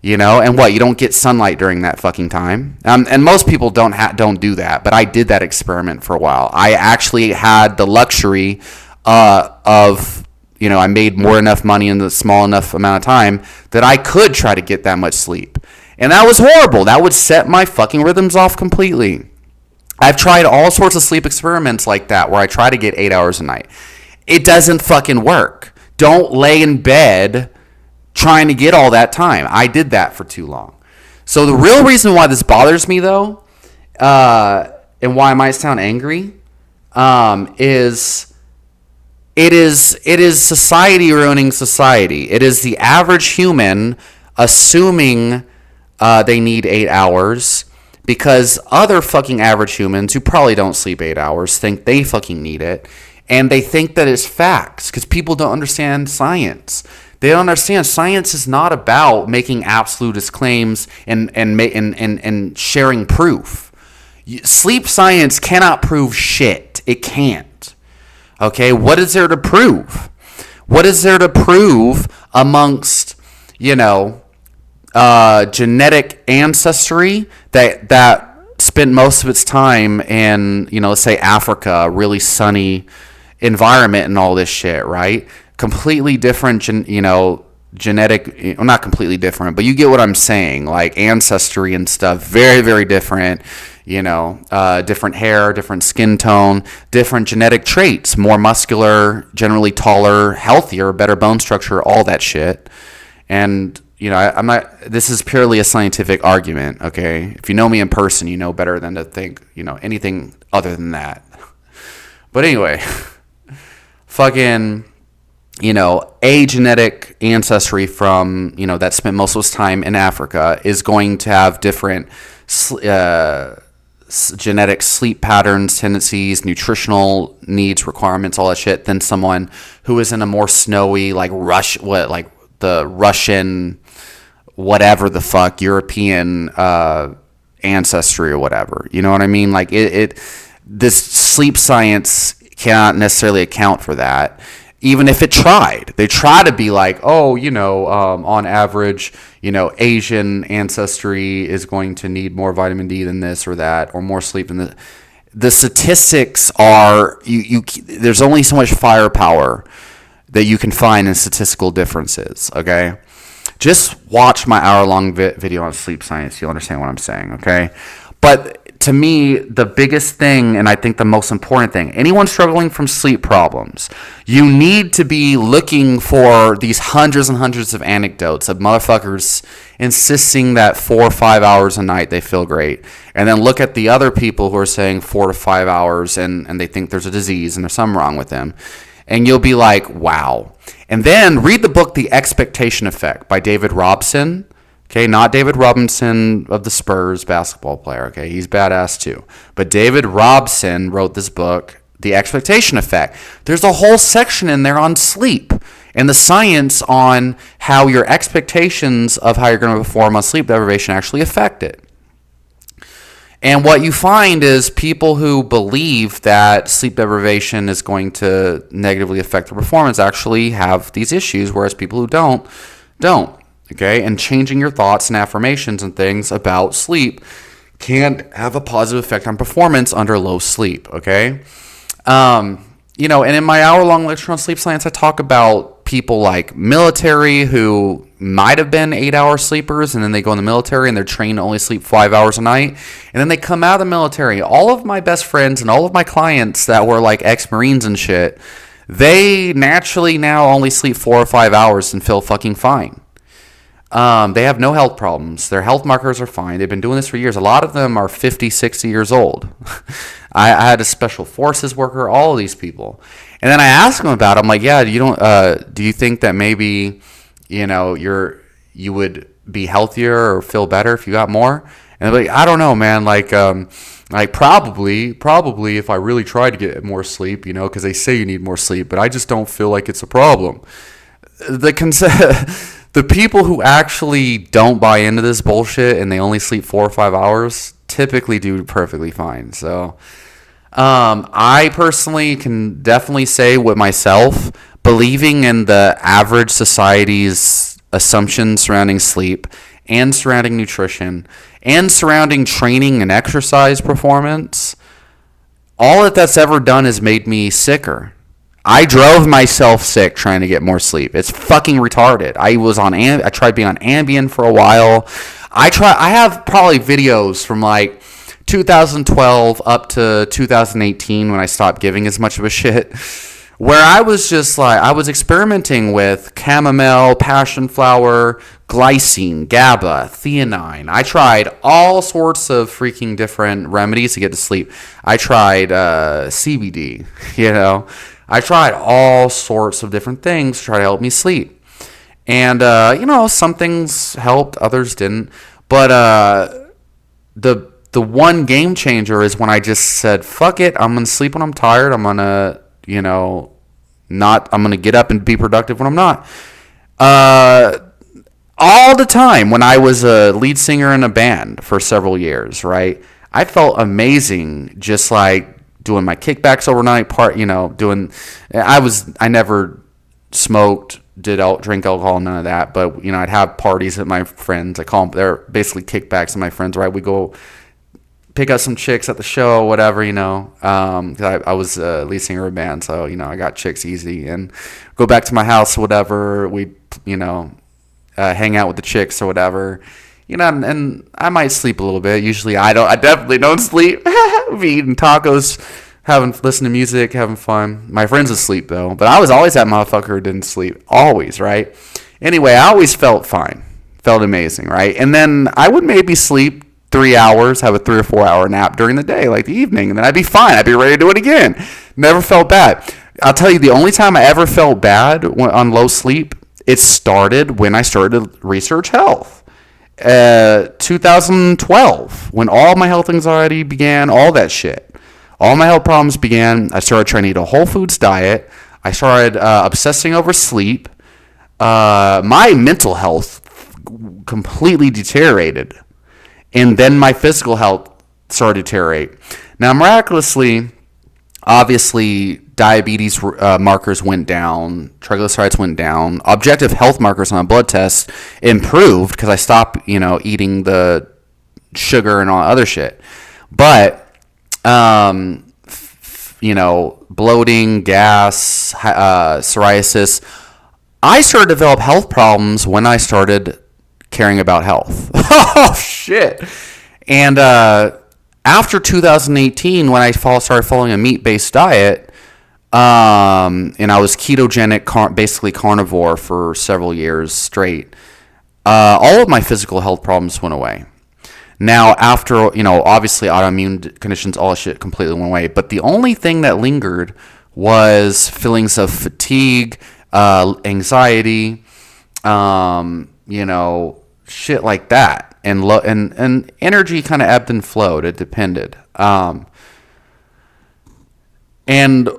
and what? You don't get sunlight during that fucking time. And most people don't do that, but I did that experiment for a while. I actually had the luxury of... I made enough money in the small enough amount of time that I could try to get that much sleep. And that was horrible. That would set my fucking rhythms off completely. I've tried all sorts of sleep experiments like that where I try to get 8 hours a night. It doesn't fucking work. Don't lay in bed trying to get all that time. I did that for too long. So the real reason why this bothers me, though, and why I might sound angry, is... It is society ruining society. It is the average human assuming they need 8 hours because other fucking average humans who probably don't sleep 8 hours think they fucking need it. And they think that it's facts because people don't understand science. They don't understand science is not about making absolutist claims and sharing proof. Sleep science cannot prove shit. It can't. Okay, what is there to prove? What is there to prove amongst, genetic ancestry that spent most of its time in, let's say Africa, a really sunny environment and all this shit, right? Completely different, genetic, well, not completely different, but you get what I'm saying, like ancestry and stuff, very, very different. Different hair, different skin tone, different genetic traits, more muscular, generally taller, healthier, better bone structure, all that shit. And, I'm not, this is purely a scientific argument, okay? If you know me in person, you know better than to think, anything other than that. But anyway, fucking, a genetic ancestry from, that spent most of its time in Africa is going to have different genetic sleep patterns, tendencies, nutritional needs, requirements, all that shit, than someone who is in a more snowy, like the Russian, whatever the fuck, European ancestry or whatever. You know what I mean? Like this sleep science cannot necessarily account for that. Even if it tried, they try to be like, oh, on average, Asian ancestry is going to need more vitamin D than this or that, or more sleep than this. The statistics are, there's only so much firepower that you can find in statistical differences, okay? Just watch my hour-long video on sleep science. You'll understand what I'm saying, okay? But to me, the biggest thing, and I think the most important thing, anyone struggling from sleep problems, you need to be looking for these hundreds and hundreds of anecdotes of motherfuckers insisting that 4 or 5 hours a night they feel great. And then look at the other people who are saying 4 to 5 hours and they think there's a disease and there's something wrong with them. And you'll be like, wow. And then read the book, The Expectation Effect by David Robson. Okay, not David Robinson of the Spurs basketball player. Okay, he's badass too. But David Robson wrote this book, The Expectation Effect. There's a whole section in there on sleep and the science on how your expectations of how you're going to perform on sleep deprivation actually affect it. And what you find is people who believe that sleep deprivation is going to negatively affect their performance actually have these issues, whereas people who don't. Okay, and changing your thoughts and affirmations and things about sleep can have a positive effect on performance under low sleep, okay? And in my hour-long lecture on sleep science, I talk about people like military who might have been 8-hour sleepers, and then they go in the military and they're trained to only sleep 5 hours a night, and then they come out of the military. All of my best friends and all of my clients that were like ex-Marines and shit, they naturally now only sleep 4 or 5 hours and feel fucking fine. They have no health problems. Their health markers are fine. They've been doing this for years. A lot of them are 50, 60 years old. I had a special forces worker, all of these people. And then I asked them about it. I'm like, yeah, do you think that maybe, you would be healthier or feel better if you got more? And they're like, I don't know, man. Like probably if I really tried to get more sleep, because they say you need more sleep, but I just don't feel like it's a problem. The people who actually don't buy into this bullshit and they only sleep 4 or 5 hours typically do perfectly fine. So I personally can definitely say with myself, believing in the average society's assumptions surrounding sleep and surrounding nutrition and surrounding training and exercise performance, all that's ever done is made me sicker. I drove myself sick trying to get more sleep. It's fucking retarded. I tried being on Ambien for a while. I have probably videos from like 2012 up to 2018 when I stopped giving as much of a shit, where I was just like, I was experimenting with chamomile, passion flower, glycine, GABA, theanine. I tried all sorts of freaking different remedies to get to sleep. I tried CBD, I tried all sorts of different things to try to help me sleep. And, some things helped, others didn't. But the one game changer is when I just said, fuck it, I'm going to sleep when I'm tired. I'm going to, I'm going to get up and be productive when I'm not. All the time when I was a lead singer in a band for several years, right? I felt amazing just like doing my kickbacks overnight, I never smoked, drink alcohol, none of that, but, I'd have parties at my friends, I call them, they're basically kickbacks of my friends, right? We go pick up some chicks at the show, whatever, because I was a lead singer of a band, so, I got chicks easy, and go back to my house, whatever, we, hang out with the chicks or whatever, and I might sleep a little bit. Usually I definitely don't sleep. Be eating tacos, listening to music, having fun. My friends asleep though, but I was always that motherfucker who didn't sleep. Always, right? Anyway, I always felt fine. Felt amazing, right? And then I would maybe sleep 3 hours, have a 3 or 4 hour nap during the day, like the evening, and then I'd be fine. I'd be ready to do it again. Never felt bad. I'll tell you, the only time I ever felt bad on low sleep, it started when I started to research health. 2012, when all my health anxiety began, all that shit, all my health problems began. I started trying to eat a whole foods diet. I started obsessing over sleep. My mental health completely deteriorated, and then my physical health started to deteriorate. Now, miraculously, obviously, diabetes markers went down, triglycerides went down, objective health markers on a blood test improved because I stopped, eating the sugar and all other shit. But, bloating, gas, psoriasis. I started to develop health problems when I started caring about health. Oh, shit. And after 2018, when I started following a meat-based diet, and I was ketogenic, basically carnivore for several years straight, all of my physical health problems went away. Now, after, obviously autoimmune conditions, all that shit completely went away. But the only thing that lingered was feelings of fatigue, anxiety, shit like that. And energy kind of ebbed and flowed. It depended. And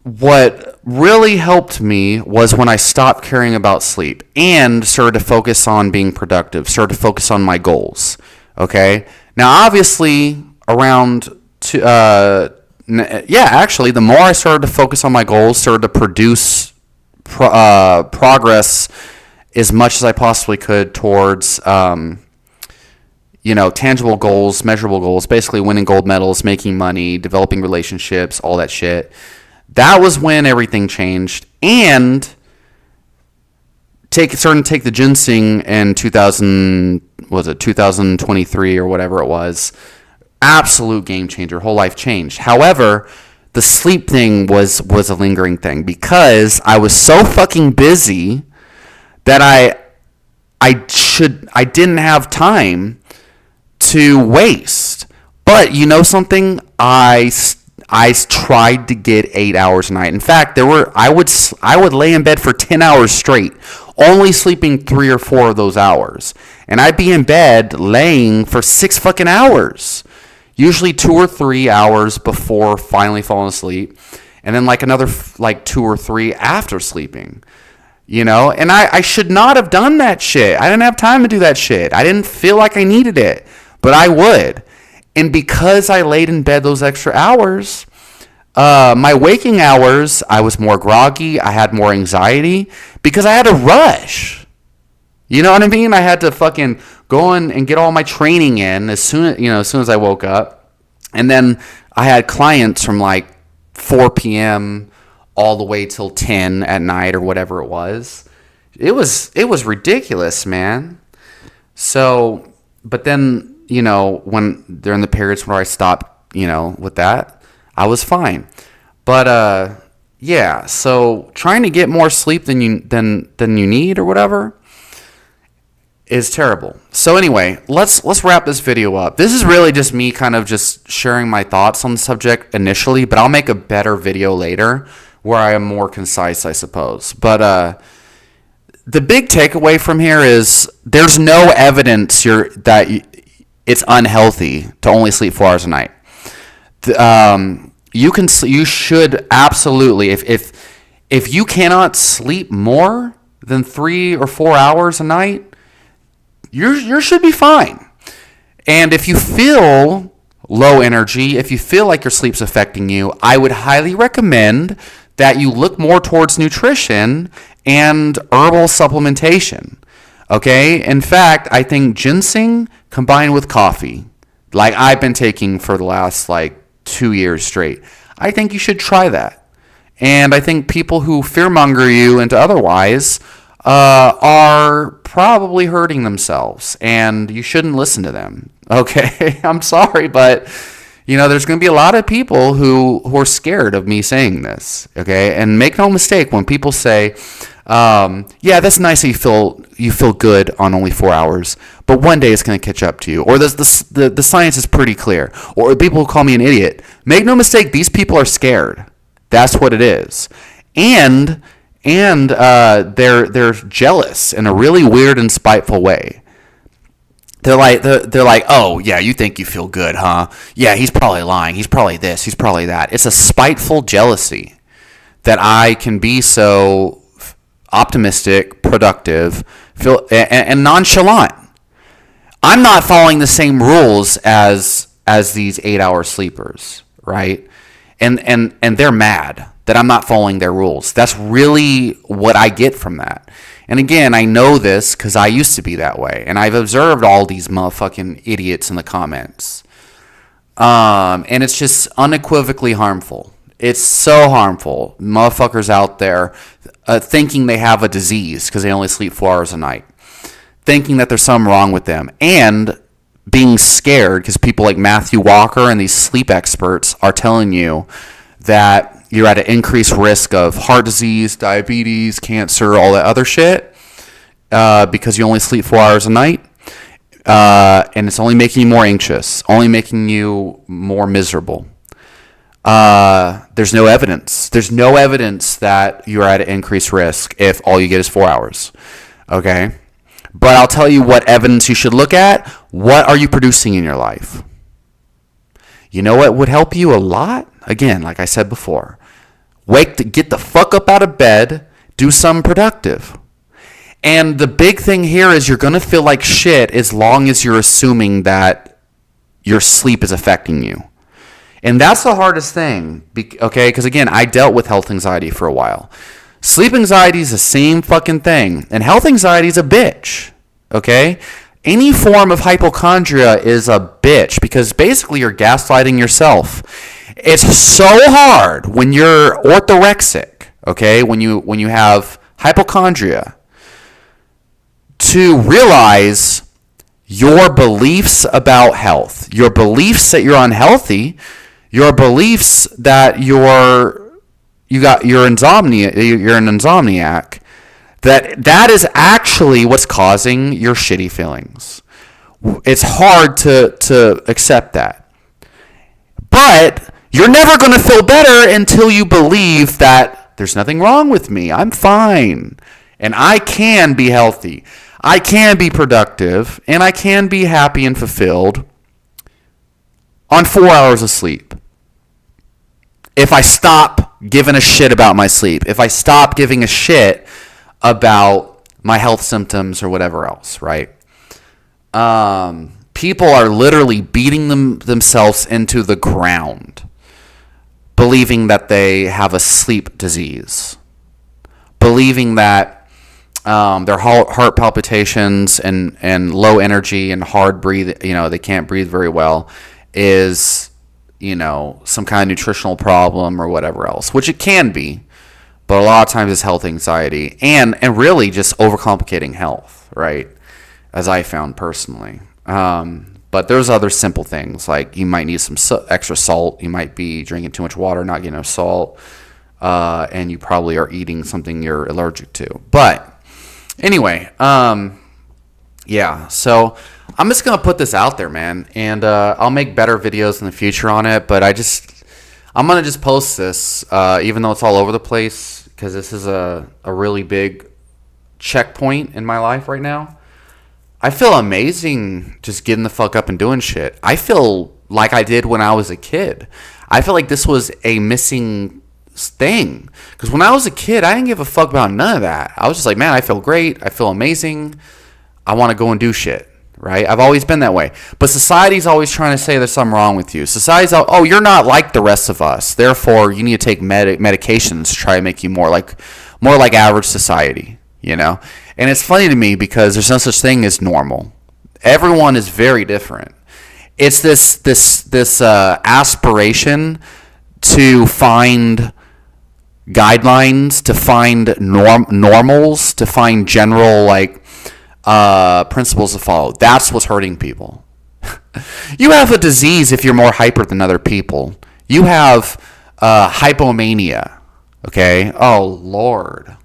what really helped me was when I stopped caring about sleep and started to focus on being productive, started to focus on my goals. Okay? Now, obviously, actually, the more I started to focus on my goals, started to produce progress as much as I possibly could towards, tangible goals, measurable goals, basically winning gold medals, making money, developing relationships, all that shit. That was when everything changed. And starting to take the ginseng in 2023 or whatever it was. Absolute game changer. Whole life changed. However, the sleep thing was a lingering thing because I was so fucking busy that I didn't have time to waste. But you know something? I tried to get 8 hours a night. In fact, I would lay in bed for 10 hours straight, only sleeping 3 or 4 of those hours. And I'd be in bed laying for 6 fucking hours. Usually 2 or 3 hours before finally falling asleep, and then another 2 or 3 after sleeping. And I should not have done that shit. I didn't have time to do that shit. I didn't feel like I needed it, but I would. And because I laid in bed those extra hours, my waking hours, I was more groggy. I had more anxiety because I had to rush. You know what I mean? I had to fucking go in and get all my training in as soon as I woke up. And then I had clients from 4 p.m. all the way till 10 at night or whatever it was. It was ridiculous, man. So, but then, when during the periods where I stopped, with that, I was fine. But yeah, so trying to get more sleep than you need or whatever is terrible. So anyway, let's wrap this video up. This is really just me kind of just sharing my thoughts on the subject initially, but I'll make a better video later where I am more concise, I suppose. But the big takeaway from here is there's no evidence that it's unhealthy to only sleep 4 hours a night. You should absolutely, if you cannot sleep more than 3 or 4 hours a night, you should be fine. And if you feel low energy, if you feel like your sleep's affecting you, I would highly recommend that you look more towards nutrition and herbal supplementation. Okay? In fact, I think ginseng combined with coffee, like I've been taking for the last 2 years straight, I think you should try that. And I think people who fearmonger you into otherwise are probably hurting themselves, and you shouldn't listen to them. Okay? I'm sorry, but there's going to be a lot of people who are scared of me saying this. Okay? And make no mistake, when people say, yeah, that's nice that you feel good on only 4 hours, but one day it's going to catch up to you, or the science is pretty clear, or people who call me an idiot. Make no mistake, these people are scared. That's what it is. And they're jealous in a really weird and spiteful way. they're like, oh yeah, you think you feel good, huh? Yeah, he's probably lying. He's probably this. He's probably that. It's a spiteful jealousy that I can be so optimistic, productive, and nonchalant. I'm not following the same rules as these 8-hour sleepers, right? And they're mad that I'm not following their rules. That's really what I get from that. And again, I know this because I used to be that way, and I've observed all these motherfucking idiots in the comments. And it's just unequivocally harmful. It's so harmful. Motherfuckers out there thinking they have a disease because they only sleep 4 hours a night, thinking that there's something wrong with them, and being scared because people like Matthew Walker and these sleep experts are telling you that you're at an increased risk of heart disease, diabetes, cancer, all that other shit because you only sleep 4 hours a night. And it's only making you more anxious, only making you more miserable. There's no evidence. There's no evidence that you're at an increased risk if all you get is 4 hours. Okay? But I'll tell you what evidence you should look at. What are you producing in your life? You know what would help you a lot? Again, like I said before, get the fuck up out of bed, do something productive. And the big thing here is you're going to feel like shit as long as you're assuming that your sleep is affecting you. And that's the hardest thing, okay? Because again, I dealt with health anxiety for a while. Sleep anxiety is the same fucking thing. And health anxiety is a bitch, okay? Any form of hypochondria is a bitch because basically you're gaslighting yourself. It's so hard when you're orthorexic, okay? When you have hypochondria, to realize your beliefs about health, your beliefs that you're unhealthy, your beliefs that you're an insomniac, that is actually what's causing your shitty feelings. It's hard to accept that. But you're never going to feel better until you believe that there's nothing wrong with me. I'm fine. And I can be healthy. I can be productive. And I can be happy and fulfilled on 4 hours of sleep. If I stop giving a shit about my sleep. If I stop giving a shit about my health symptoms or whatever else, right? People are literally beating themselves into the ground, believing that they have a sleep disease, believing that their heart palpitations and low energy and hard breathe, they can't breathe very well, is, some kind of nutritional problem or whatever else, which it can be. But a lot of times it's health anxiety and really just overcomplicating health, right? As I found personally. But there's other simple things like you might need some extra salt. You might be drinking too much water, not getting enough salt. And you probably are eating something you're allergic to. But anyway, yeah. So I'm just going to put this out there, man. And I'll make better videos in the future on it. But I'm going to just post this, even though it's all over the place. Because this is a really big checkpoint in my life right now. I feel amazing just getting the fuck up and doing shit. I feel like I did when I was a kid. I feel like this was a missing thing. Because when I was a kid, I didn't give a fuck about none of that. I was just like, man, I feel great. I feel amazing. I want to go and do shit. Right? I've always been that way. But society's always trying to say there's something wrong with you. Society's oh, you're not like the rest of us. Therefore, you need to take medications to try to make you more like average society, And it's funny to me because there's no such thing as normal. Everyone is very different. It's this aspiration to find guidelines, to find normals, to find general principles to follow. That's what's hurting people. You have a disease if you're more hyper than other people. You have hypomania. Okay? Oh, Lord.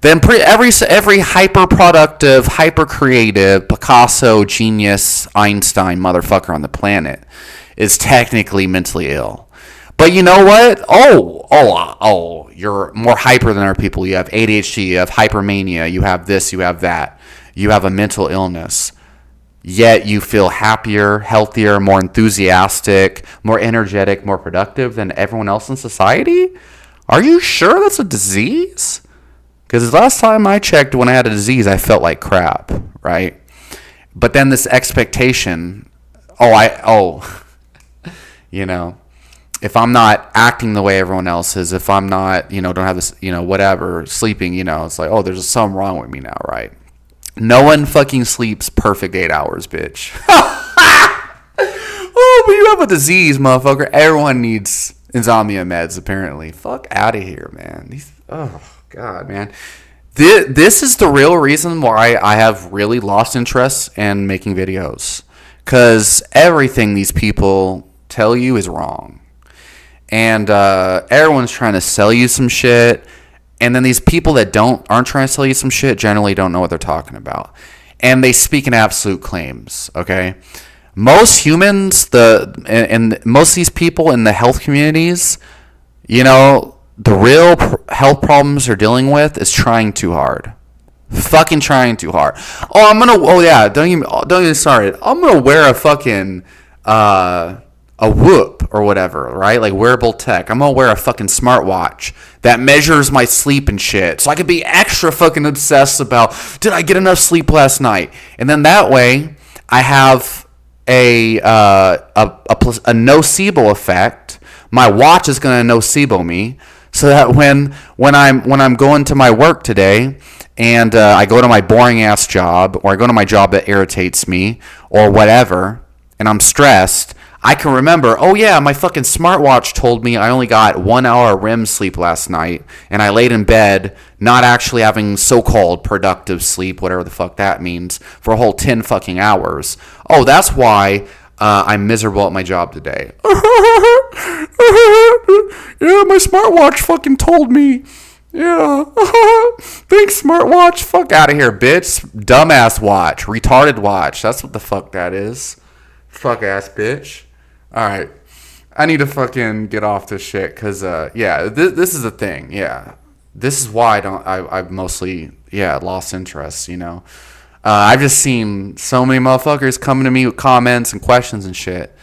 Then every hyper-productive, hyper-creative, Picasso, genius, Einstein motherfucker on the planet is technically mentally ill. But you know what? Oh, you're more hyper than other people. You have ADHD, you have hypermania, you have this, you have that. You have a mental illness. yet you feel happier, healthier, more enthusiastic, more energetic, more productive than everyone else in society? Are you sure that's a disease? Because last time I checked, when I had a disease, I felt like crap, right? But then this expectation, you know, if I'm not acting the way everyone else is, if I'm not, don't have this, whatever, sleeping, it's like, oh, there's something wrong with me now, right? No one fucking sleeps perfect 8 hours, bitch. Oh, but you have a disease, motherfucker. Everyone needs insomnia meds, apparently. Fuck out of here, man. Oh, God, man. This is the real reason why I have really lost interest in making videos. Because everything these people tell you is wrong. And everyone's trying to sell you some shit. And then these people that aren't trying to sell you some shit generally don't know what they're talking about. And they speak in absolute claims, okay? Most humans, and most of these people in the health communities, the real health problems they're dealing with is trying too hard. Fucking trying too hard. Don't even start it. I'm gonna wear a fucking a Whoop or whatever, right? Like wearable tech. I'm gonna wear a fucking smartwatch that measures my sleep and shit, so I could be extra fucking obsessed about, did I get enough sleep last night? And then that way, I have a nocebo effect. My watch is gonna nocebo me, so that when I'm going to my work today, and I go to my boring ass job, or I go to my job that irritates me, or whatever, and I'm stressed, I can remember, oh yeah, my fucking smartwatch told me I only got 1 hour REM sleep last night, and I laid in bed not actually having so-called productive sleep, whatever the fuck that means, for a whole 10 fucking hours. Oh, that's why I'm miserable at my job today. Yeah, my smartwatch fucking told me. Yeah. Thanks, smartwatch. Fuck out of here, bitch. Dumbass watch. Retarded watch. That's what the fuck that is. Fuck ass bitch. Alright. I need to fucking get off this shit, because, this is the thing, yeah. This is why I've mostly, lost interest, I've just seen so many motherfuckers coming to me with comments and questions and shit,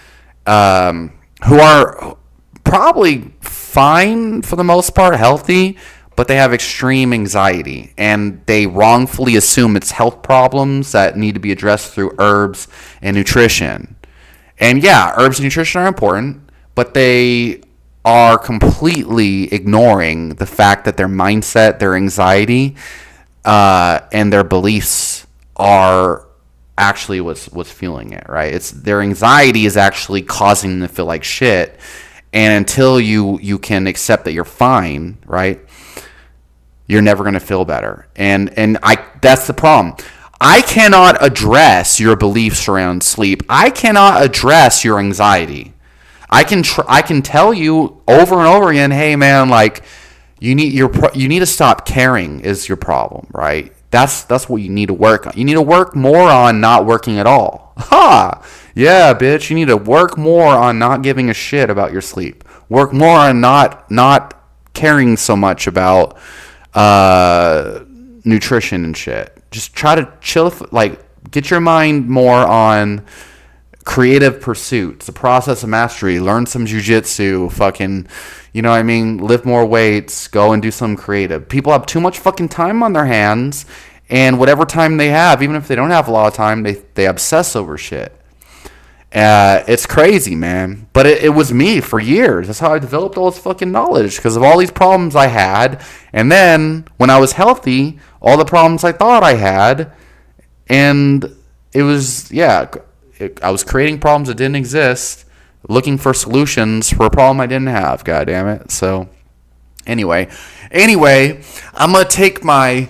who are probably fine for the most part, healthy, but they have extreme anxiety, and they wrongfully assume it's health problems that need to be addressed through herbs and nutrition. And yeah, herbs and nutrition are important, but they are completely ignoring the fact that their mindset, their anxiety, and their beliefs are actually what's fueling it, right? It's their anxiety is actually causing them to feel like shit. And until you can accept that you're fine, right, you're never going to feel better. And that's the problem. I cannot address your beliefs around sleep. I cannot address your anxiety. I can tell you over and over again, hey man, like you need to stop caring is your problem, right? That's what you need to work on. You need to work more on not working at all. Ha! Yeah, bitch, you need to work more on not giving a shit about your sleep. Work more on not caring so much about nutrition and shit. Just try to chill, like get your mind more on creative pursuits, the process of mastery. Learn some jujitsu, fucking, lift more weights, go and do some creative. People have too much fucking time on their hands, and whatever time they have, even if they don't have a lot of time, they obsess over shit. It's crazy, man. But it was me for years. That's how I developed all this fucking knowledge, because of all these problems I had. And then when I was healthy, all the problems I thought I had, and it was, I was creating problems that didn't exist, looking for solutions for a problem I didn't have. God damn it. So anyway, I'm gonna take my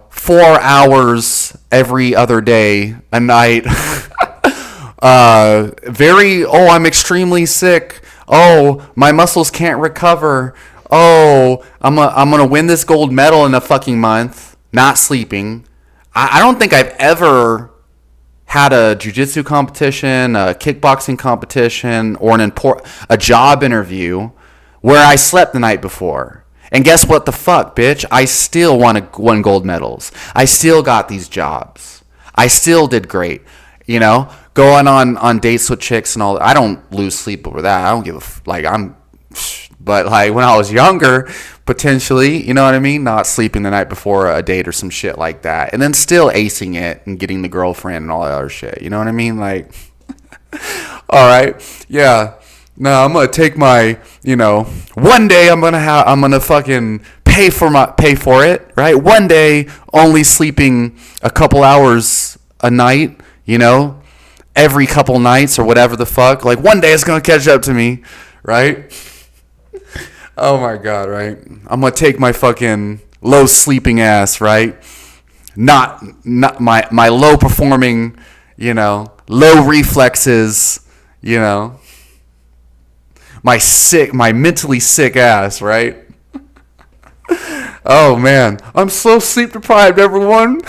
4 hours every other day a night. I'm extremely sick. Oh, my muscles can't recover. Oh, I'm gonna win this gold medal in a fucking month, not sleeping. I don't think I've ever had a jiu-jitsu competition, a kickboxing competition, or a job interview where I slept the night before. And guess what the fuck, bitch? I still won gold medals. I still got these jobs. I still did great. You know, going on dates with chicks and all. I don't lose sleep over that. I don't give but like when I was younger, potentially, you know what I mean? Not sleeping the night before a date or some shit like that. And then still acing it and getting the girlfriend and all that other shit. You know what I mean? Like, all right. Yeah. No, I'm going to take my, one day I'm going to fucking pay for it, right? One day only sleeping a couple hours a night, every couple nights or whatever the fuck. Like one day it's going to catch up to me, right? Oh my God, right? I'm gonna take my fucking low sleeping ass, right? Not my low performing, low reflexes, my mentally sick ass, right? Oh man, I'm so sleep deprived, everyone.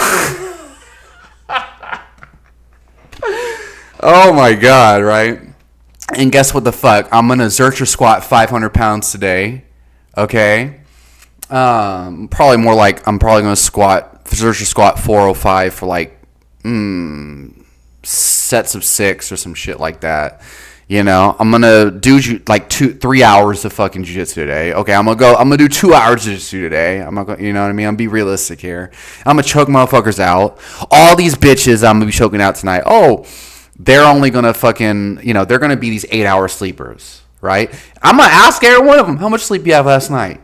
Oh my God, right? And guess what the fuck? I'm going to Zercher squat 500 pounds today. Okay? Probably more like I'm probably going to Zercher squat 405 for like sets of 6 or some shit like that. I'm going to do like 3 hours of fucking jiu-jitsu today. Okay, I'm going to do 2 hours of jiu-jitsu today. I'm not going, you know what I mean? I'm going to be realistic here. I'm going to choke motherfuckers out. All these bitches I'm going to be choking out tonight. Oh, they're only going to fucking, they're going to be these 8-hour sleepers, right? I'm going to ask every one of them, how much sleep you have last night?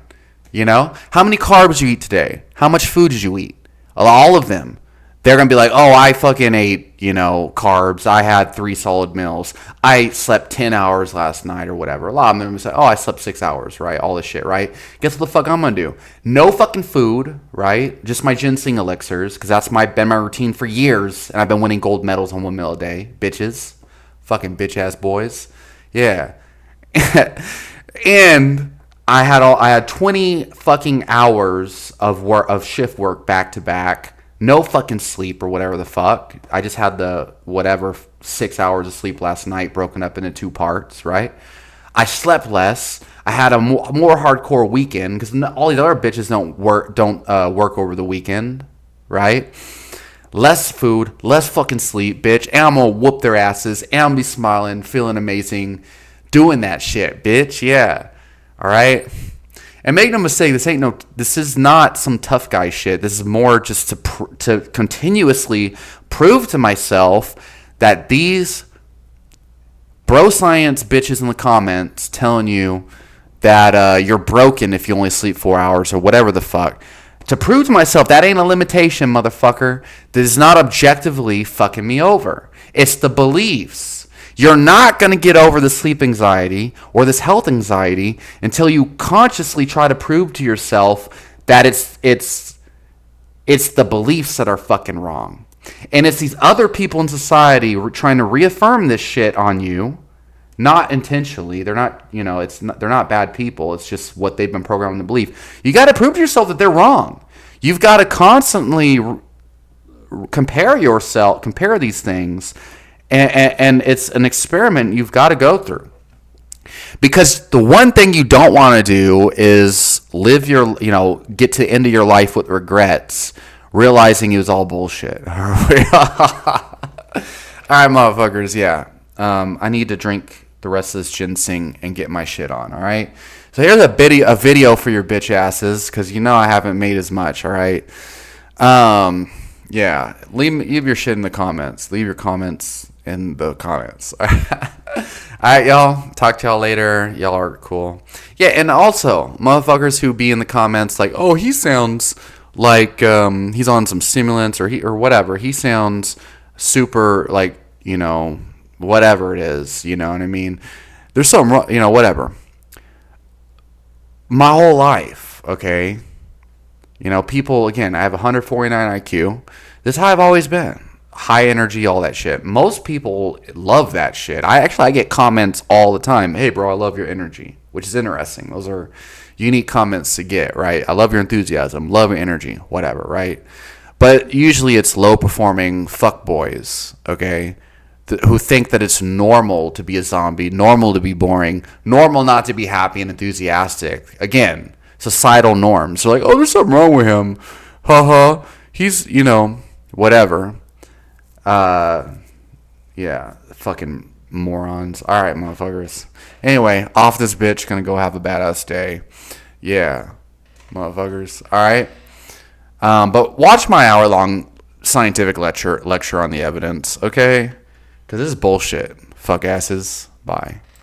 How many carbs you eat today? How much food did you eat? All of them. They're going to be like, oh, I fucking ate, carbs. I had 3 solid meals. I slept 10 hours last night or whatever. A lot of them say, oh, I slept 6 hours, right? All this shit, right? Guess what the fuck I'm going to do? No fucking food, right? Just my ginseng elixirs, because that's been my routine for years, and I've been winning gold medals on 1 meal a day. Bitches. Fucking bitch-ass boys. Yeah. And I had 20 fucking hours of shift work back to back. No fucking sleep or whatever the fuck. I just had the 6 hours of sleep last night broken up into 2 parts, right? I slept less. I had a more hardcore weekend because all these other bitches don't work over the weekend, right? Less food, less fucking sleep, bitch. And I'm gonna whoop their asses. And I'm gonna be smiling, feeling amazing, doing that shit, bitch. Yeah. All right. And make no mistake, this is not some tough guy shit. This is more just to continuously prove to myself that these bro science bitches in the comments telling you that you're broken if you only sleep 4 hours or whatever the fuck. To prove to myself that ain't a limitation, motherfucker. That is not objectively fucking me over. It's the beliefs. You're not going to get over the sleep anxiety or this health anxiety until you consciously try to prove to yourself that it's the beliefs that are fucking wrong. And it's these other people in society trying to reaffirm this shit on you, not intentionally. They're not, they're not bad people. It's just what they've been programmed to believe. You got to prove to yourself that they're wrong. You've got to constantly compare these things. And it's an experiment you've got to go through. Because the one thing you don't want to do is get to the end of your life with regrets, realizing it was all bullshit. All right, motherfuckers, yeah. I need to drink the rest of this ginseng and get my shit on, all right? So here's a video for your bitch asses, because I haven't made as much, all right? Yeah, leave your shit in the comments. Leave your comments in the comments. All right, y'all. Talk to y'all later. Y'all are cool. Yeah, and also, motherfuckers who be in the comments like, oh, he sounds like he's on some stimulants or whatever. He sounds super like, whatever it is. You know what I mean? There's some, whatever. My whole life, okay? People, again, I have 149 IQ. This is how I've always been. High energy, all that shit. Most people love that shit. I get comments all the time. Hey, bro, I love your energy, which is interesting. Those are unique comments to get, right? I love your enthusiasm, love your energy, whatever, right? But usually it's low-performing fuckboys, okay, who think that it's normal to be a zombie, normal to be boring, normal not to be happy and enthusiastic. Again, societal norms. They're like, oh, there's something wrong with him. Haha. He's, whatever. Yeah, fucking morons. All right, motherfuckers. Anyway, off this bitch. Gonna go have a badass day. Yeah, motherfuckers. All right. But watch my hour-long scientific lecture on the evidence, okay? Because this is bullshit. Fuck asses. Bye.